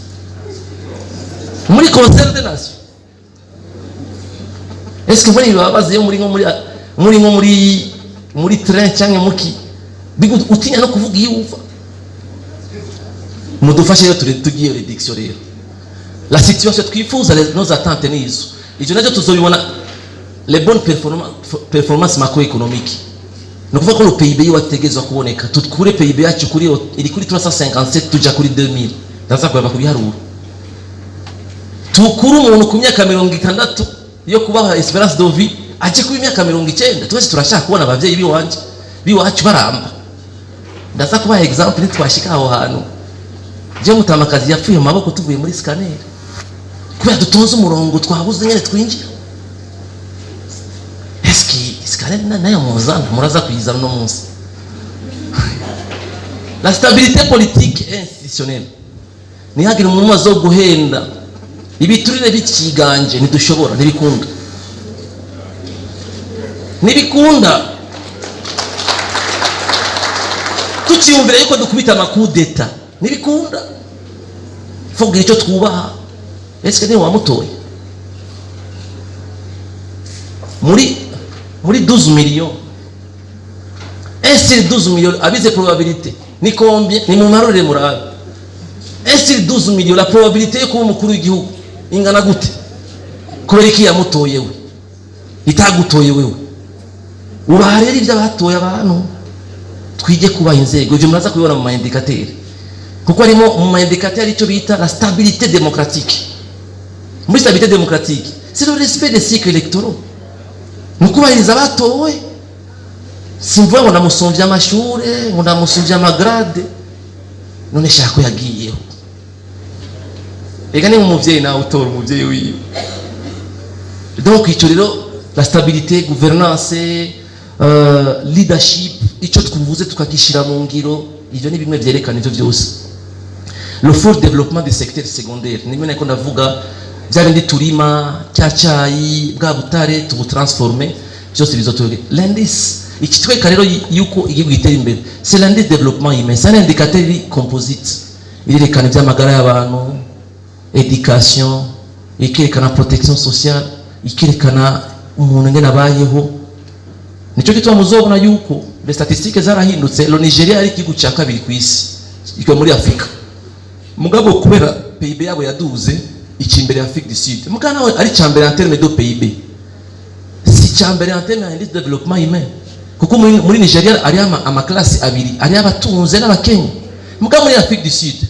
Muri concert des nations. Est-ce que muri babaze yo muri train cyangwa muki utinya no kuvuga iyuva mudufashe yo tugiye réduction rero. La situation twifuza nos attentes nizo. Ivyo navyo tuzobibona les bonnes performances macroéconomiques. Nous pouvons que le PIB wategezwa kuboneka tukure PIB yacu kuri iri kuri 357 tuja kuri 2000 ndaza kweba kubiharura tukuru umuntu ku myaka 60 yo kubaha espérance de vie aje ku myaka 90 twese turashaka kubona abavyeyi biwacu baramba ndaza kubaha example nitwashika aho hantu je mutamakazi yapfuye mu maboko tuvuye muri scanner kubera dutonze umurongo twabuze nyene twinjira La stabilité politique et institutionnelle. Nihagire umuntu wazo guhenda ibiturire bikiganje ntidushobora nibikunda tucyumvira yuko dukubita amakudeta nibikunda fugira icyo twubaha ese ni wamutoye muri 12 millions. Est-ce 12 millions abize probabilité ni combien ni mu marore murabe. Est-ce 12 millions la probabilité ko umukuru w'igihugu ingana gute kubera iki yamutoye we itagutoye wewe ubaharera ivyo abatoye abantu twije kuba inzego ivyo muraza kubibona mu indicateur kuko arimo mu indicateur icyo bita la stabilité démocratique. Muri stabilité démocratique c'est le respect des cycles électoraux. Nukubahiriza abatowe simvuga ngo ndamusomvya amashure ngo ndamusomvya amagrade none shaka yagiyeho ega ni umuvyeyi nawe utora umuvyeyi wiwe. Donc icyo rero la stabilité gouvernance leadership icyo twuvuze tukagishira mu ngiro ivyo ni bimwe vyerekana ivyo byose. Le fort développement des secteurs secondaires nimwe nako ndavuga byarindi turima cyacayi bwa butare tubutransformer byose bizotoge l'indice ikitweka rero yuko igihugu gitera imbere c'est l'indice développement humain. C'est un indicateur composite irerekana iby'amagara y'abantu, education, ikerekana protection sociale, ikerekana umuntu ngena bayeho. Nico gitwa muzobona yuko les statistiques zarahindutse. Le Nigeria ari igihugu cya kabiri ku isi iko muri Afrika mugabo kubera PIB yabo yaduze ikimbere Afrique du Sud mugana ari cyambere en terme de PIB si cyambere en terme d'indice de développement humain kuko muri Nigeria ari ama classe abiri ari abatunze n'abakenya mugabo muri Afrique du Sud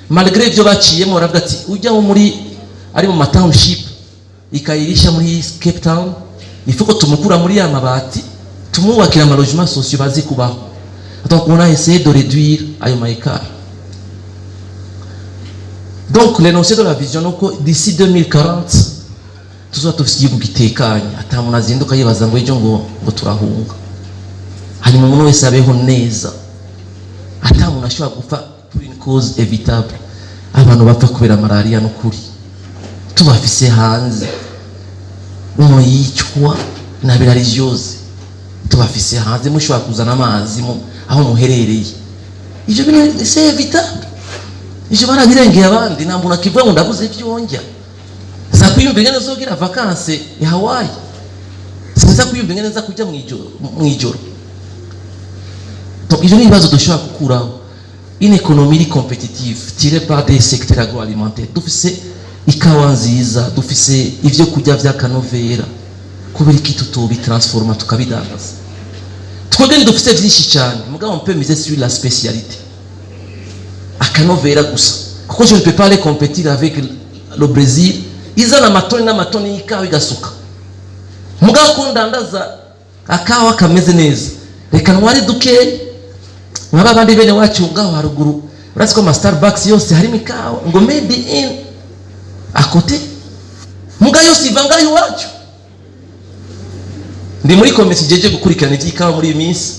malgré byo baciyemo baravuga ati ujya muri ari mu township ikayirisha muri Cape Town ifuko tumukura muri ya mabati tumubakira ama logements sociaux bazi kubaho. Donc on a essayé de réduire ayo maécart. Donc l'énoncé de la vision nuko d'ici 2040 tuzoba tufite igihugu gitekanye atamuntu azinduka yibaza ngo ejo ngo turahunga hanyuma umuntu wese abeho neza atamuntu ashobora gupfa pour une cause évitable. Abantu bapfa kubera malaria n'ukuri tubafise hanze umuntu yicwa na religieuse tubafise hanze mushobora kuzana amazi aho muherereye ivyo bintu c'est évitable. Ije barabirengeye abandi nambona akivuga ngo ndabuze ivyonjya za kwiyumvira neza zogira vacances ya Hawaii sinza kwiyumvira neza kujya mwijoro. Donc ije ni bazo dushobora gukuraho une économie compétitive tirée par des secteurs agroalimentaires. Dufise ikawa nziza dufise ivyo kujya vya kanovera kubera iki tutobi transforma tukabidandaza twebwe dufise vyinshi cyane mugabo on peut miser sur la spécialité akanovera gusa kuko je ne peux pas aller compétir avec le Brésil izana amatoni n'amatoni y'ikawa igasuka mugabo kundandaza akawa kameze neza reka ntwari duke nkaba bandi bene wacu ngaho haruguru uretse ko ma Starbucks yose harimo ikawa ngo made in à côté mugabo yose ivanga iwacu. Ndi muri komisiyo jeje gukurikirana iby'ikawa muri iyi minsi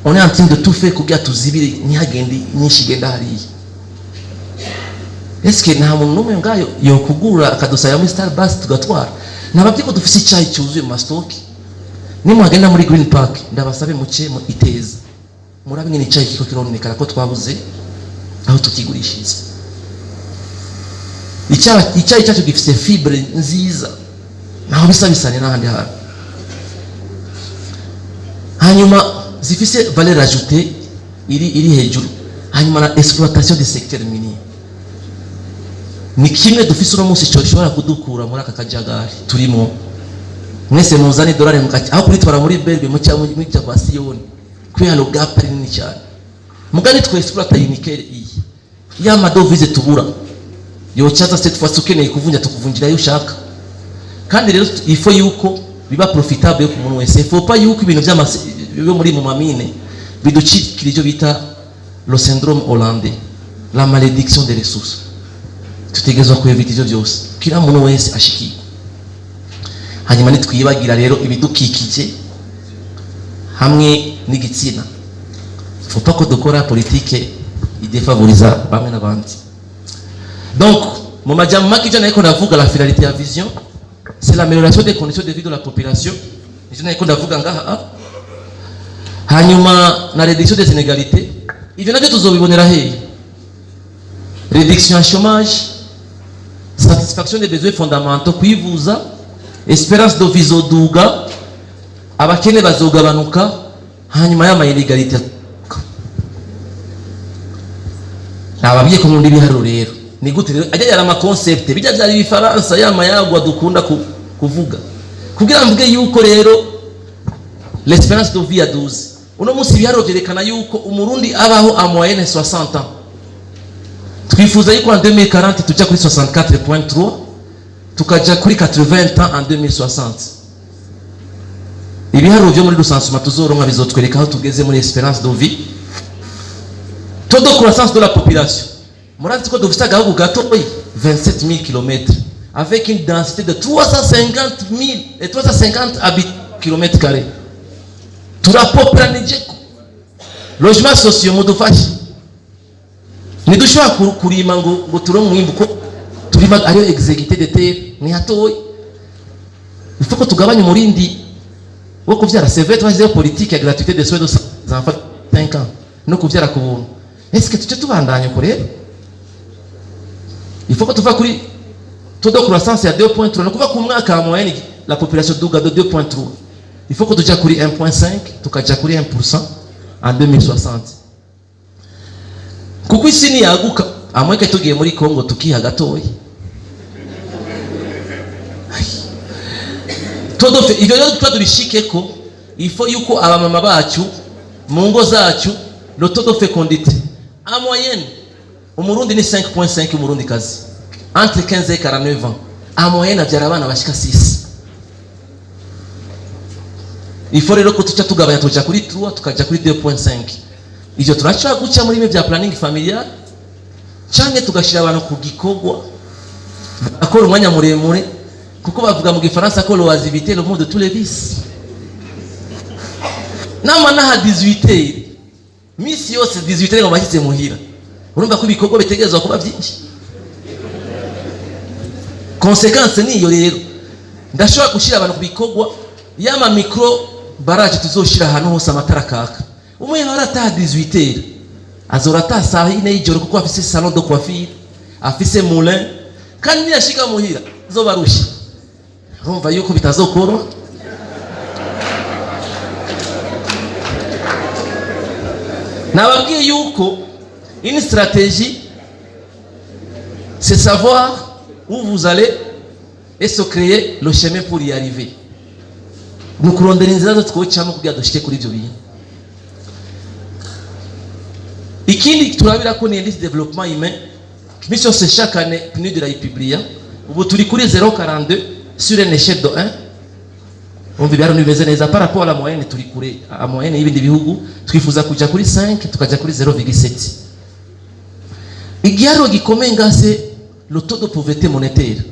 on est en train de tout faire kugira tuzibire ntihagende nyinshi igenda hariya. Eske nta muntu n'umwe ngayo yokugura akadosaya muri Starbucks tugatwara? Nababye ko dufise icyayi cyuzuye mu mastoki. Nimwagenda muri Green Park ndabasabe muce mu Iteza, murabe ngene icyayi kiko kironekana ko twabuze aho tukigurishiriza. Icyayi cyacu gifise fibre nziza naho bisabisane n'ahandi hantu, hanyuma zifise valeur ajoutée iri hejuru, hanyuma na exploitation des secteurs miniers ni kimwe dufise uno munsi cyo gishobora kudukura muri aka kajagari turimo. Mwese muzane dolari mukati aho kuritwara muri Belgium mu cyangwa muri kwa Siyoni kubera lo gap ari nini cyane. Mugani twe exploiter nickel iyi ya madovize tubura yo chaza cette fois ukeneye kuvunja tukuvunjira yo ushaka. Kandi rero ifo yuko biba profitable ku muntu wese, faut pas yuko ibintu by'amase bibe muri mu mamine biducikira icyo bita le syndrome hollandais, la malédiction des ressources. Tutegezwa kuevita ivyo byose kila muntu wese ashikiye. Hanyuma nitwibagira rero ibidukikije hamwe n'igitsina, faut pas ko dukora politique idefavoriza bamwe n'abandi. Donc mu majambo make ivyo nako ndavuga, la finalité ya vision c'est l'amélioration des conditions de vie de la population, ivyo nako ndavuga ngaha. Hanyuma na réduction des inégalités, ivyo navyo tuzobibonera hehe? Réduction ya chômage, satisfaction des besoins fondamentaux, kwivuza, espérance de vie zoduga, abakene bazogabanuka, hanyuma ya inégalité. Nababwiye ko mundi biharuro rero ni gute rero ajya yara ama concept bijya byari bifaransa ya mayagwa dukunda kuvuga kugira mvuge yuko rero l'espérance de vie à 12 uno munsi biharuro byerekana yuko umurundi abaho a moyenne 60 ans. Twifuza yuko en 2040 tujya kuri 64.3 tukaja kuri 80 ans en 2060. Ibiharuro byo muri recensement tuzoronka bizotwereka aho tugeze muri espérance de vie. Taux de croissance de la population. Murazi ko dufite agahugu gato 27 000 km avec une densité de 350 km². Turapopulaniye ko logement socio mudufashe nidushobora kurima ngo turonke umwimbu ko turima ariyo exécuté de terre ni hatoye. Il faut que tugabanye umurindi wo kuvyara. C'est vrai twashyizeho politique ya gratuité des soins des enfants 5 ans no kuvyara ku buntu. Est-ce que tu tubandanye ko rero? Il faut que tuva kuri taux de croissance ya 2.3 no kuva ku mwaka wa moyenne la population duga de 2.3. Il faut que tujya kuri 1.5 tukaja kuri 1% en 2060. Kuko isi ni yaguka amweke tugiye muri Congo tukiha gatoyi. Todo fe ivyo rero twadurishike ko il faut yuko abamama bacu mu ngo zacu le taux de fécondité en moyenne umurundi ni 5.5 umurundi kazi entre 15 et 49 ans en moyenne abyara abana bashika 6. Il faut rero ko tuca tugabanya tuja kuri 3 tukaja kuri 2.5. Ivyo turashaka guca muri bya planning familial canke tugashira abantu ku gikogwa akora umwanya muremure kuko bavuga mu gifaransa ko l'oisiveté le mot de tous les vices. Nama na 18 misi yose 18 ngo bashitse muhira, urumva ko ibikogwa bitegerezwa kuba byinshi. Consequence ni iyo rero ndashobora gushira abantu ku bikogwa yama micro barage tuzoshira ahantu hose amatara kaka. Umwe harata 18 azora ta saa ine y'ijoro kuko afise salon de coiffure, afise moulin, kandi niyashika muhira zobarusha. Urumva yuko bitazokoro. Nababwiye yuko une stratégie c'est savoir où vous allez et se créer le chemin pour y arriver. Nous kurondera inzira zo twocamo kugira dushike kuri ibyo bintu. Ikindi turabira ko ni indice développement humain mission c'est chaque année PNUD de la publier. Ubu turi kuri 0,42 sur une échelle de 1. On vibara nibeze neza par rapport à la moyenne turi kure à moyenne y'ibindi bihugu twifuza kuja kuri 5 tukaja kuri 0,7. Igiharo gikomeye ngase le taux de pauvreté monétaire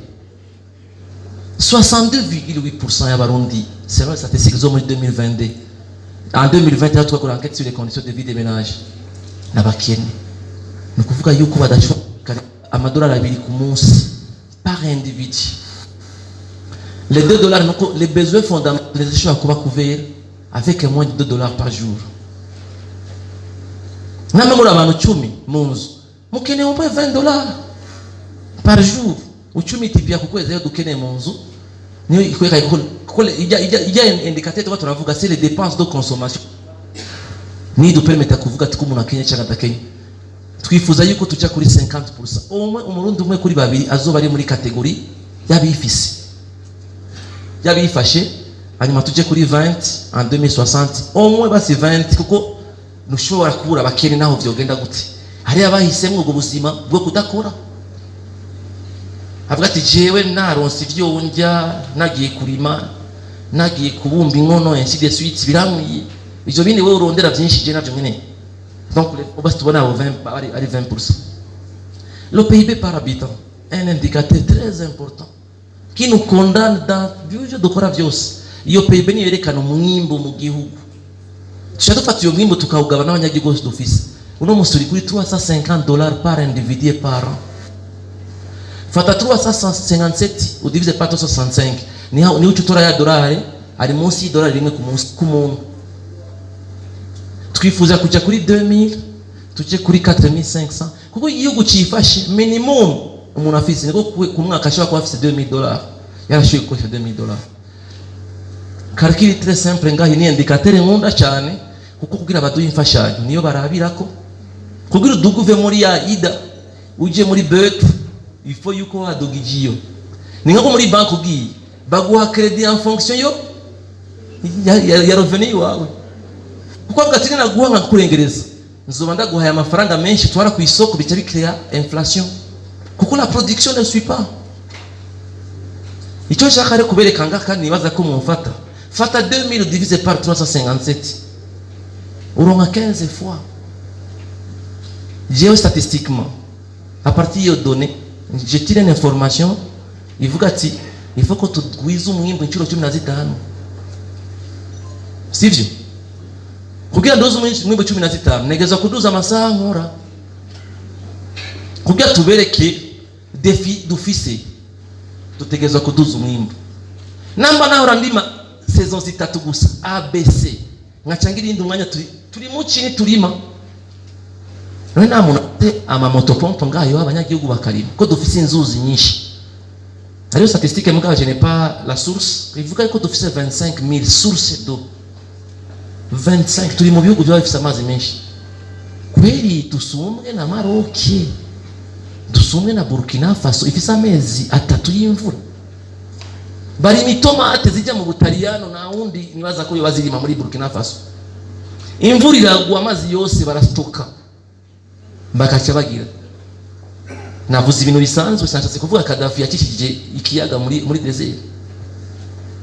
62,8% y'abarundi selon les statistiques zo muri 2022 En 2021 twakora enquête sur les conditions de vie des ménages n'abakene. Ni kuvuga yuko badashobora amadolari 2 ku munsi par individu. Les $2, les besoins fondamentaux, les échanges à quoi couvrir avec moins de $2 par jour. Même si on a 10 monzo, on a au moins $20 par jour. On a un type de monzo. Il y a un indicateur qui c'est les dépenses de consommation. Ni de permettre à kuvuga ati kumuntu akenye cyangwa adakenye. Twifuza yuko tujya kuri 50%. Umwe umurundi umwe kuri babiri azoba ari muri kategori y'abifise. Yabifashe hanyuma tujye kuri 20 en 2060. Umwe basi 20 kuko nushobora kubura abakene naho vyogenda gute. Hari abahisemo ubwo buzima bwo kudakora. Avuga ati jewe naronse ivyo ndya, nagiye kurima, nagiye kubumba inkono ainsi de suite biramwiye. Ivyo bindi wewe urondera byinshi je navyo nyene. Donc on va se tourner à 20%. Le PIB par habitant, un indicateur très important qui nous condamne dans byuje dukora byose. Iyo PIB ni yerekana umwimbo mu gihugu. Tushadufata iyo mwimbo tukawugabana n'abanyagihugu d'office. Uno musuri kuri $350 par individu par an. Fata 357 ou divise par 365 ni uchutora ya dolari ari munsi $1 rimwe ku muntu. Twifuza kujya kuri 2000 tujye kuri 4500 kuko igihugu cyifashe minimum umuntu afise niko ku mwaka ashobora kuba afise $2000 yarashoye gukoresha $2000. Calcul très simple ngahi ni indicateur nkunda cyane kuko kugira abaduha imfashanyo niyo barabirako kugira uduguve muri ya ida uje muri BEP il faut yuko wadugijiyo ni nko muri banki ugiye baguha credit en fonction yo ya revenu wawe kuko gatine naguha nka kurengereza nzoba ndaguhaye amafaranga menshi twara ku isoko bica bikrea inflation kuko la production ne suit pas. Icyo nshaka ari kubereka ngaka nibaza ko mumfata fata 2000 divisé par 357 uronka 15 fois. Géostatistiquement à partir de données je tire une information ivuga ati il faut que tugwize umwimbo incuro 15 sivyo kugira ndozo umwimbo 15 negeza kuduza amasaha nkora kugira tubereke defi dufise tutegeza kuduza umwimbo namba naho randima saison 3 gusa ABC ngachangira indi umwanya turi mu chini turima none namuntu ama motopompe ngayo abanyagihugu bakarima ko dufise inzuzi nyinshi. Ariyo statistique muga je n'ai pas la source ivuga ko dufise 25000 sources d'eau 25 turi mu bihugu byo bifise amazi menshi kweri dusumwe na Maroc dusumwe na Burkina Faso ifise amezi 3 y'imvura bari mitomate zijya mu Butaliyano na wundi nibaza ko bazirima muri Burkina Faso imvura iragwa amazi yose barastoka bakacha bagira navuze ibintu bisanzwe sanatse kuvuga Gaddafi yakishije ikiyaga muri desert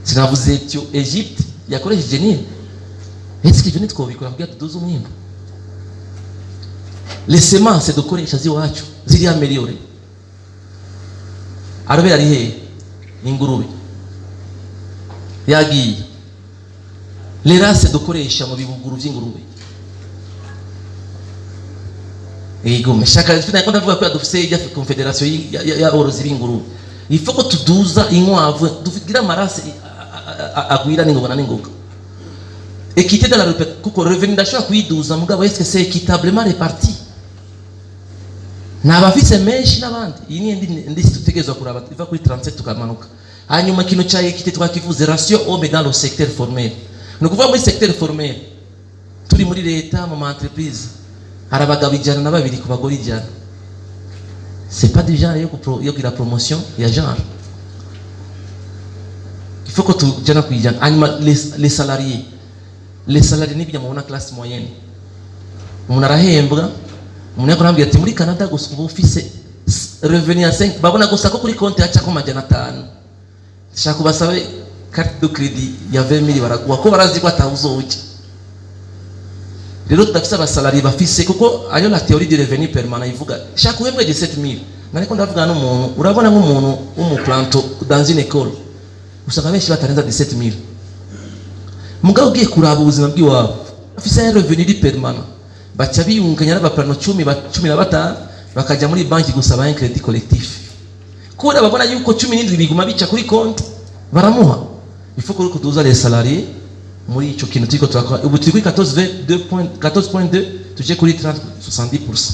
sinavuze cyo Egypte yakoresheje nini est-ce que twobikora kugira tuduze umwimbo les semences dukoresha ziwacu ziri ameliore arobera ari he ingurube yagiye les races dukoresha mu bibuguru by'ingurube ego meshaka tuna kwenda vuga kwa dufise ya confederation ya orozi b'ingurube il faut que tuduza inkwavu dufigira marase agwira n'ingona n'ingoga équité de la kuko revenu ndashaka kuyiduza mugabo est-ce que c'est équitablement réparti n'abafise menshi n'abandi iyi ni ndi tutegezwa kuraba iva kuri 37 tukamanuka hanyuma kino cha équité twakivuze ratio homme dans le secteur formel no kuva muri secteur formel turi muri leta mu entreprise harabagabo 102 ku bagore 100. C'est pas du genre yo gira promotion ya genre il faut que tu jana kujana hanyuma les salariés ni bijya mu classe moyenne umuntu arahembwa umuntu yakorambye ati muri Canada gusa ubu office revenu ya 5 babona gusa ko kuri konti yacha ko $500 shaka basabe carte de crédit ya 20000 baraguha ko barazi ko atawuzoje rero tudafise abasalari bafise kuko ayo la théorie du revenu permanent ivuga shaka uhembwe 17000 nariko ndavuga n'umuntu urabona nk'umuntu w'umuplanto dans une école usanga benshi batarenza 17000 mugabo ugiye kuraba ubuzima bw'iwabo afise un revenu permanent baca biyunganya n'abaplano 15 bakajya muri banki gusaba un crédit collectif kubera babona yuko 17 biguma bica kuri konti baramuha il faut que tuza les salariés muri ico kintu turiko turakora ubu turi kuri 14.2 tuje kuri 70%.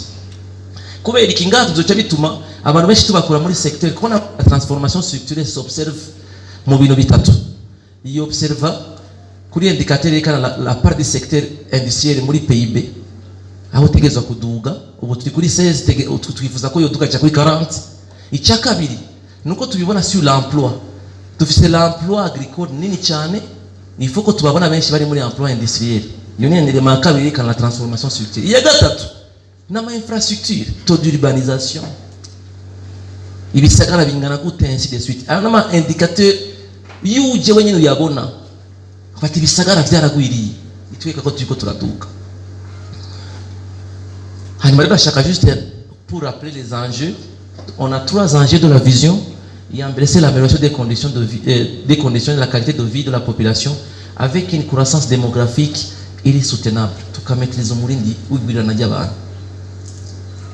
Kubera iki ngaha tuzoca bituma abantu benshi tubakura muri secteur kubona la transformation structurelle s'observe mu bintu bitatu. Iyo observa kuri indicateur yerekana la part du secteur industriel muri PIB aho tegezwa kuduga ubu turi kuri 16 twifuza ko yoduga cya kuri 40. Icya kabiri nuko tubibona sur l'emploi dufise l'emploi agricole nini cyane il faut ko tubabona benshi bari muri emploi industriel iyo ni element ya kabiri yerekana la transformation structurelle. Iya gatatu nama infrastructure taux d'urbanisation ibisagara bingana gute ainsi de suite alors nama indicateur yuje wenyine uyabona fati ibisagara vyaragwiriye itweka ko turiko turaduka. Hanyuma rero bashaka juste pour rappeler les enjeux, on a 3 enjeux de la vision. Il y a c'est l'amélioration des conditions de vie, des conditions de la qualité de vie de la population avec une croissance démographique soutenable. Tout cas maîtriser umurindi w'igwirana ry'abantu.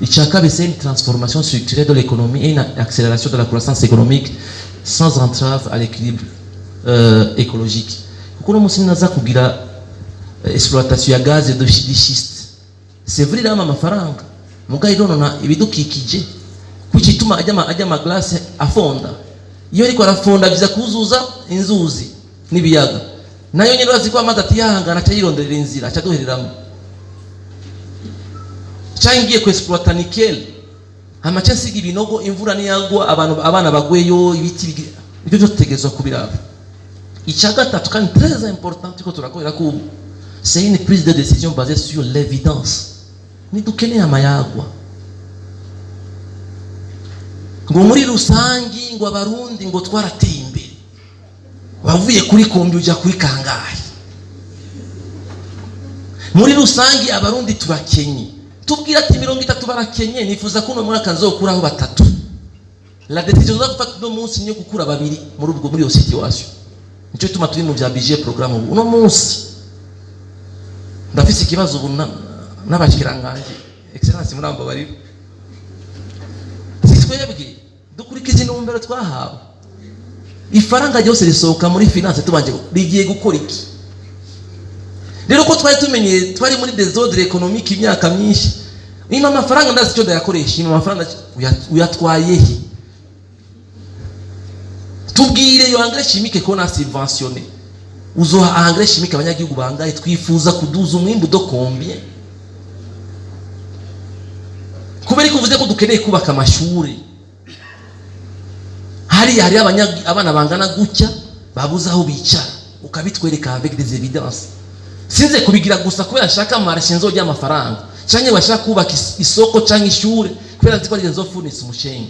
Ichaka c'est une transformation structurelle de l'économie et une accélération de la croissance économique sans entrave à l'équilibre écologique. Kuko no musi naza kugira exploitation ya gaz de schiste. C'est vrai là amafaranga. Mugaye nona ibidukikije. Kuchituma ajya ma glace afonda. Iyo ariko arafonda biza kuzuza inzuzi nibiyaga. Nayo nyine baziko amazi atiyahangana cyayirondera inzira cyaduhereramo. Changiye ku exploiter nickel. Amache sigi binogo imvura niyagwa abana bagweyo ibiti ibyo byo tegezwa kubiraba. Icyagatatu kandi très important ko turakorera ko c'est une prise de décision basée sur l'évidence. Ni dukeneye amayagwa. Ngo muri rusangi ngo abarundi ngo twarateye imbere. Wavuye kuri kombi uja kuri kangahe. Muri rusangi abarundi turakenye. Tubwira ati 30 barakenye nifuza ko no mwaka nzokuraho batatu. La décision za gufata no munsi niyo gukura babiri muri iyo situation. Nico tuma turi mu bya budget programme uno munsi. Ndafise ikibazo ubu n'abashikiranganje excellence murambo bari. Twebwe dukurikiza intumbero twahawe ifaranga ryose risohoka muri finance tubanje rigiye gukora iki. Rero ko twari tumenye twari muri désordre économique imyaka myinshi ino amafaranga ndazi cyo dayakoresha ino amafaranga uyatwaye he. Tubwire yo engrais chimique ko na subventionné uzoha engrais chimique abanyagihugu bangaye twifuza kuduza umwimbu do combien kubera ko uvuze ko dukeneye kubaka amashuri hari abana bangana gutya babuza aho bicara ukabitwereka avec des évidences sinze kubigira gusa kubera shaka marashe nzo ry'amafaranga cyanye bashaka kubaka isoko cyangwa ishure kubera ziko ari nzofurnisa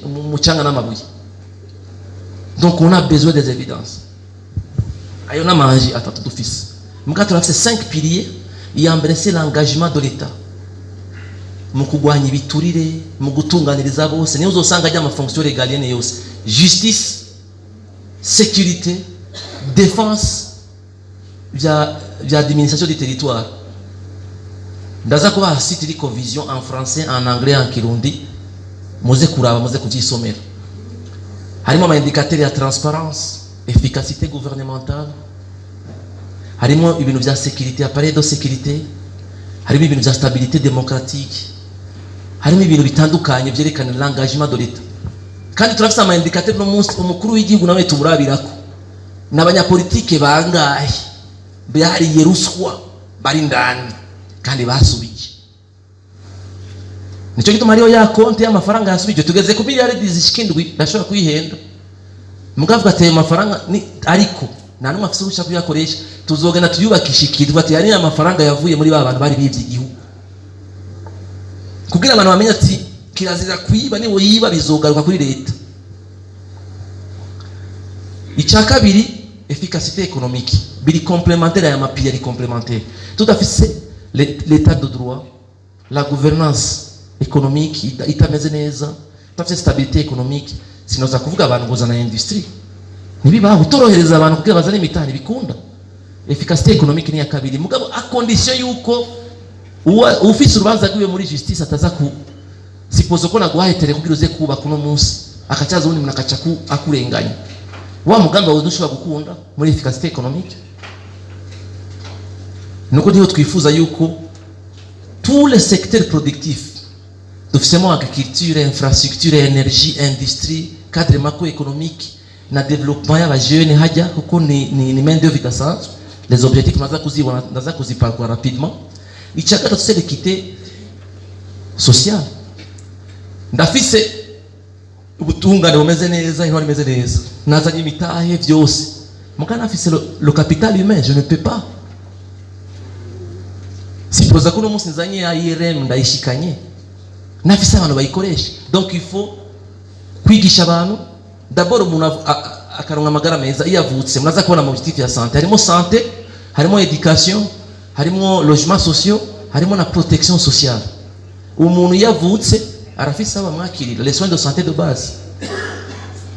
umucanga n'amabuye. Donc on a besoin des évidences. Ayo na manji atatu dufise mugato rafise 5 piliers iyambere c'est l'engagement de l'État mu kugwanya ibiturire mu gutunganiriza bose niyo uzosanga ajya amafonction régalienne yose justice sécurité défense via administration du territoire. Ndaza kuba site liko vision en français en anglais en kirundi muze kuraba muze kugisomera. Harimo ama indicateurs ya transparence efficacité gouvernementale harimo ibintu vya sécurité appareil de sécurité harimo ibintu vya stabilité démocratique harimo ibintu bitandukanye byerekana l'engagement de l'État. Kandi turafise ama indicateurs no munsi umukuru w'igihugu nawe tuburabirako n'abanyapolitike bangahe bari yeruswa bari ndani kandi basubije. Nico gituma ariyo ya konti y'amafaranga yasubije tugeze ku miliyari zishikindwi ndashobora kuyihenda mugavuga ati amafaranga ni ariko nta numwe afise ubushaka kuyakoresha tuzogenda tuyubakishikirwa ati ari amafaranga yavuye muri babantu bari bivye igihugu kugira abantu bamenye ati kirazira kwiba niwo yiba bizogaruka kuri leta. Icya kabiri efficacité économique biri complémentaire ya mapiyeri complémentaire tout à fait l'état de droit la gouvernance économique itameze neza tafite stabilité économique sinoza kuvuga abantu gozana industrie nibibaho torohereza abantu kugira bazane imitani bikunda efficacité économique ni ya kabiri mugabo a condition yuko ufise urubanza rwiwe muri justice ataza ku sipozo ko naguhayetere kugira uze kuba kuno munsi akacaza ubundi munakaca ku akurenganya wa mugambi wawe dushobora gukunda muri efficacité économique nuko niho twifuza yuko tous les secteurs productifs dufisemo agriculture, infrastructure, énergie, industrie, cadre macroéconomique na développement y'aba jeunes hajya kuko ni main d'œuvre idasanzwe. Les objectifs naza kuziparcourir rapidement. Ichakata c'est l'équité sociale. Ndafise ubutungane bumeze neza, intwari imeze neza. Nazanye imitahe byose. Mukana afise le capital humain, je ne peux pas. Sipoza kuno munsi nzanye ya IRM ndayishikanye. Nafise abantu bayikoresha. Donc il faut kwigisha abantu. D'abord umuntu akaronka amagara meza iyo avutse munaza kubona mu objectif ya santé harimo santé harimo éducation harimo logement social harimo na protection sociale umuntu yavutse arafise abamwakirira les soins de santé de base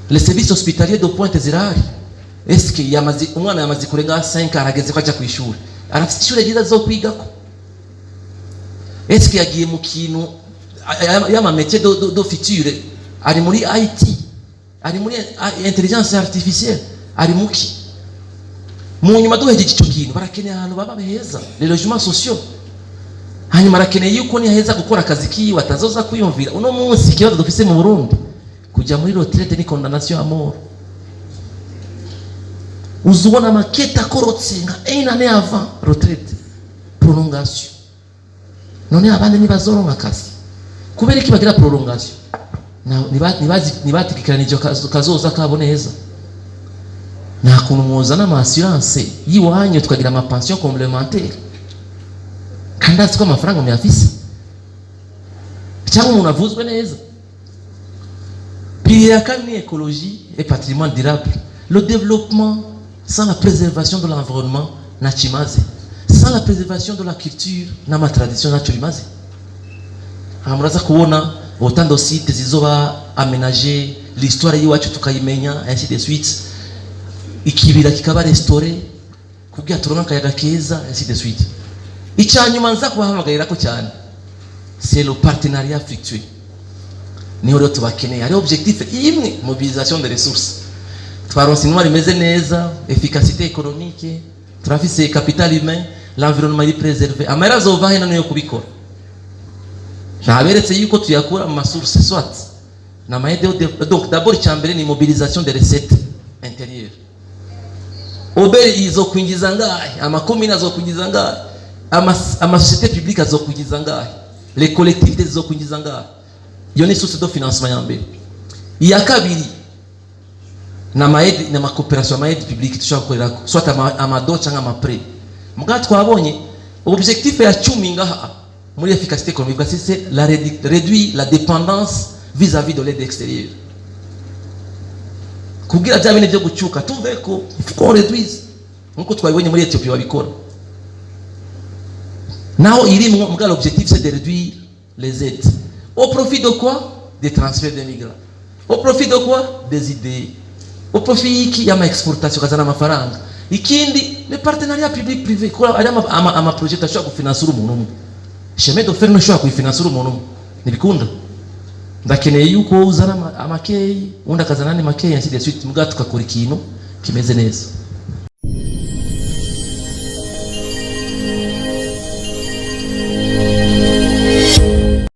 les services hospitaliers de pointe zirahari est-ce que yamaze umwana yamaze kurenga 5 arageze ko aja ku ishuri arafise ishuri ryiza zo kwigako est-ce que yagiye mu kintu yama métier de futur ari muri IT ari muri intelligence artificielle ari muki mu nyuma duhejeje icyo kintu barakeneye ahantu baba heza les logements sociaux hanyuma barakeneye yuko ni heza gukora akazi kiwe atazoza kwiyumvira uno munsi kibazo dufise mu Burundi kujya muri retraite ni condamnation à mort uzubona maketa korotse nga une année avant retraite prolongation none abandi nibazoronka akazi kubera iki bagira prolongation nibatikiranije kazoza kabo neza nta kuntu muzana ama assurance yiwanyu tukagira ama pension complémentaire kandi aziko amafaranga muyafise cyangwa umuntu avuzwe neza. Puis ya kane écologie et patrimoine durable. Le développement sans la préservation de l'environnement na chimaze, sans la préservation de la culture na ma tradition na chimaze. Amuraza kuona autant de sites zizoba aménager l'histoire yiwacu tukayimenya ainsi de suite ikibira kikaba restauré kugira turonka kayaga keza ainsi de suite. Icyanyuma nza kubahamagaira ko cyane c'est le partenariat fructueux. Ni rero tubakeneye ari objectif imwe mobilisation des ressources. Twaronse intwari imeze neza, efficacité économique, turafise capital humain, l'environnement est préservé. Amara azova hena no kubikora. Naberetse yuko tuyakura mu sources soit na maide donc d'abord cyambere ni mobilisation des recettes intérieures. Oberi izo kwinjiza ngahe, amakomine azokwinjiza ngahe, ama société publique azokwinjiza ngahe, les collectivités zizokwinjiza ngahe. Iyo ni source de financement ya mbere. Iya kabiri na maide na coopération maide publique tushakorera soit amado cyangwa amapre. Muga twabonye objectif ya 10 ngaha muri efficacité économique c'est la réduire la dépendance vis-à-vis de l'aide extérieure. Kugira bya bine byo gucyuka tuve ko qu'on réduise nkuko twabibonye muri Ethiopia babikora. Naho iri mu l'objectif c'est de réduire les aides. Au profit de quoi? Des transferts des migrants. Au profit de quoi? Des idées. Au profit qui y a ma exportation kazana mafaranga. Ikindi le partenariat public privé kwa ama projet ashaka kufinancer umuntu. Chemin de faire no shaka kufinancer umuntu. Nibikunda. Ndakeneye yuko uzana amakeyi unda kazana ni makeyi ainsi de suite muga tukakora ikintu kimeze neza.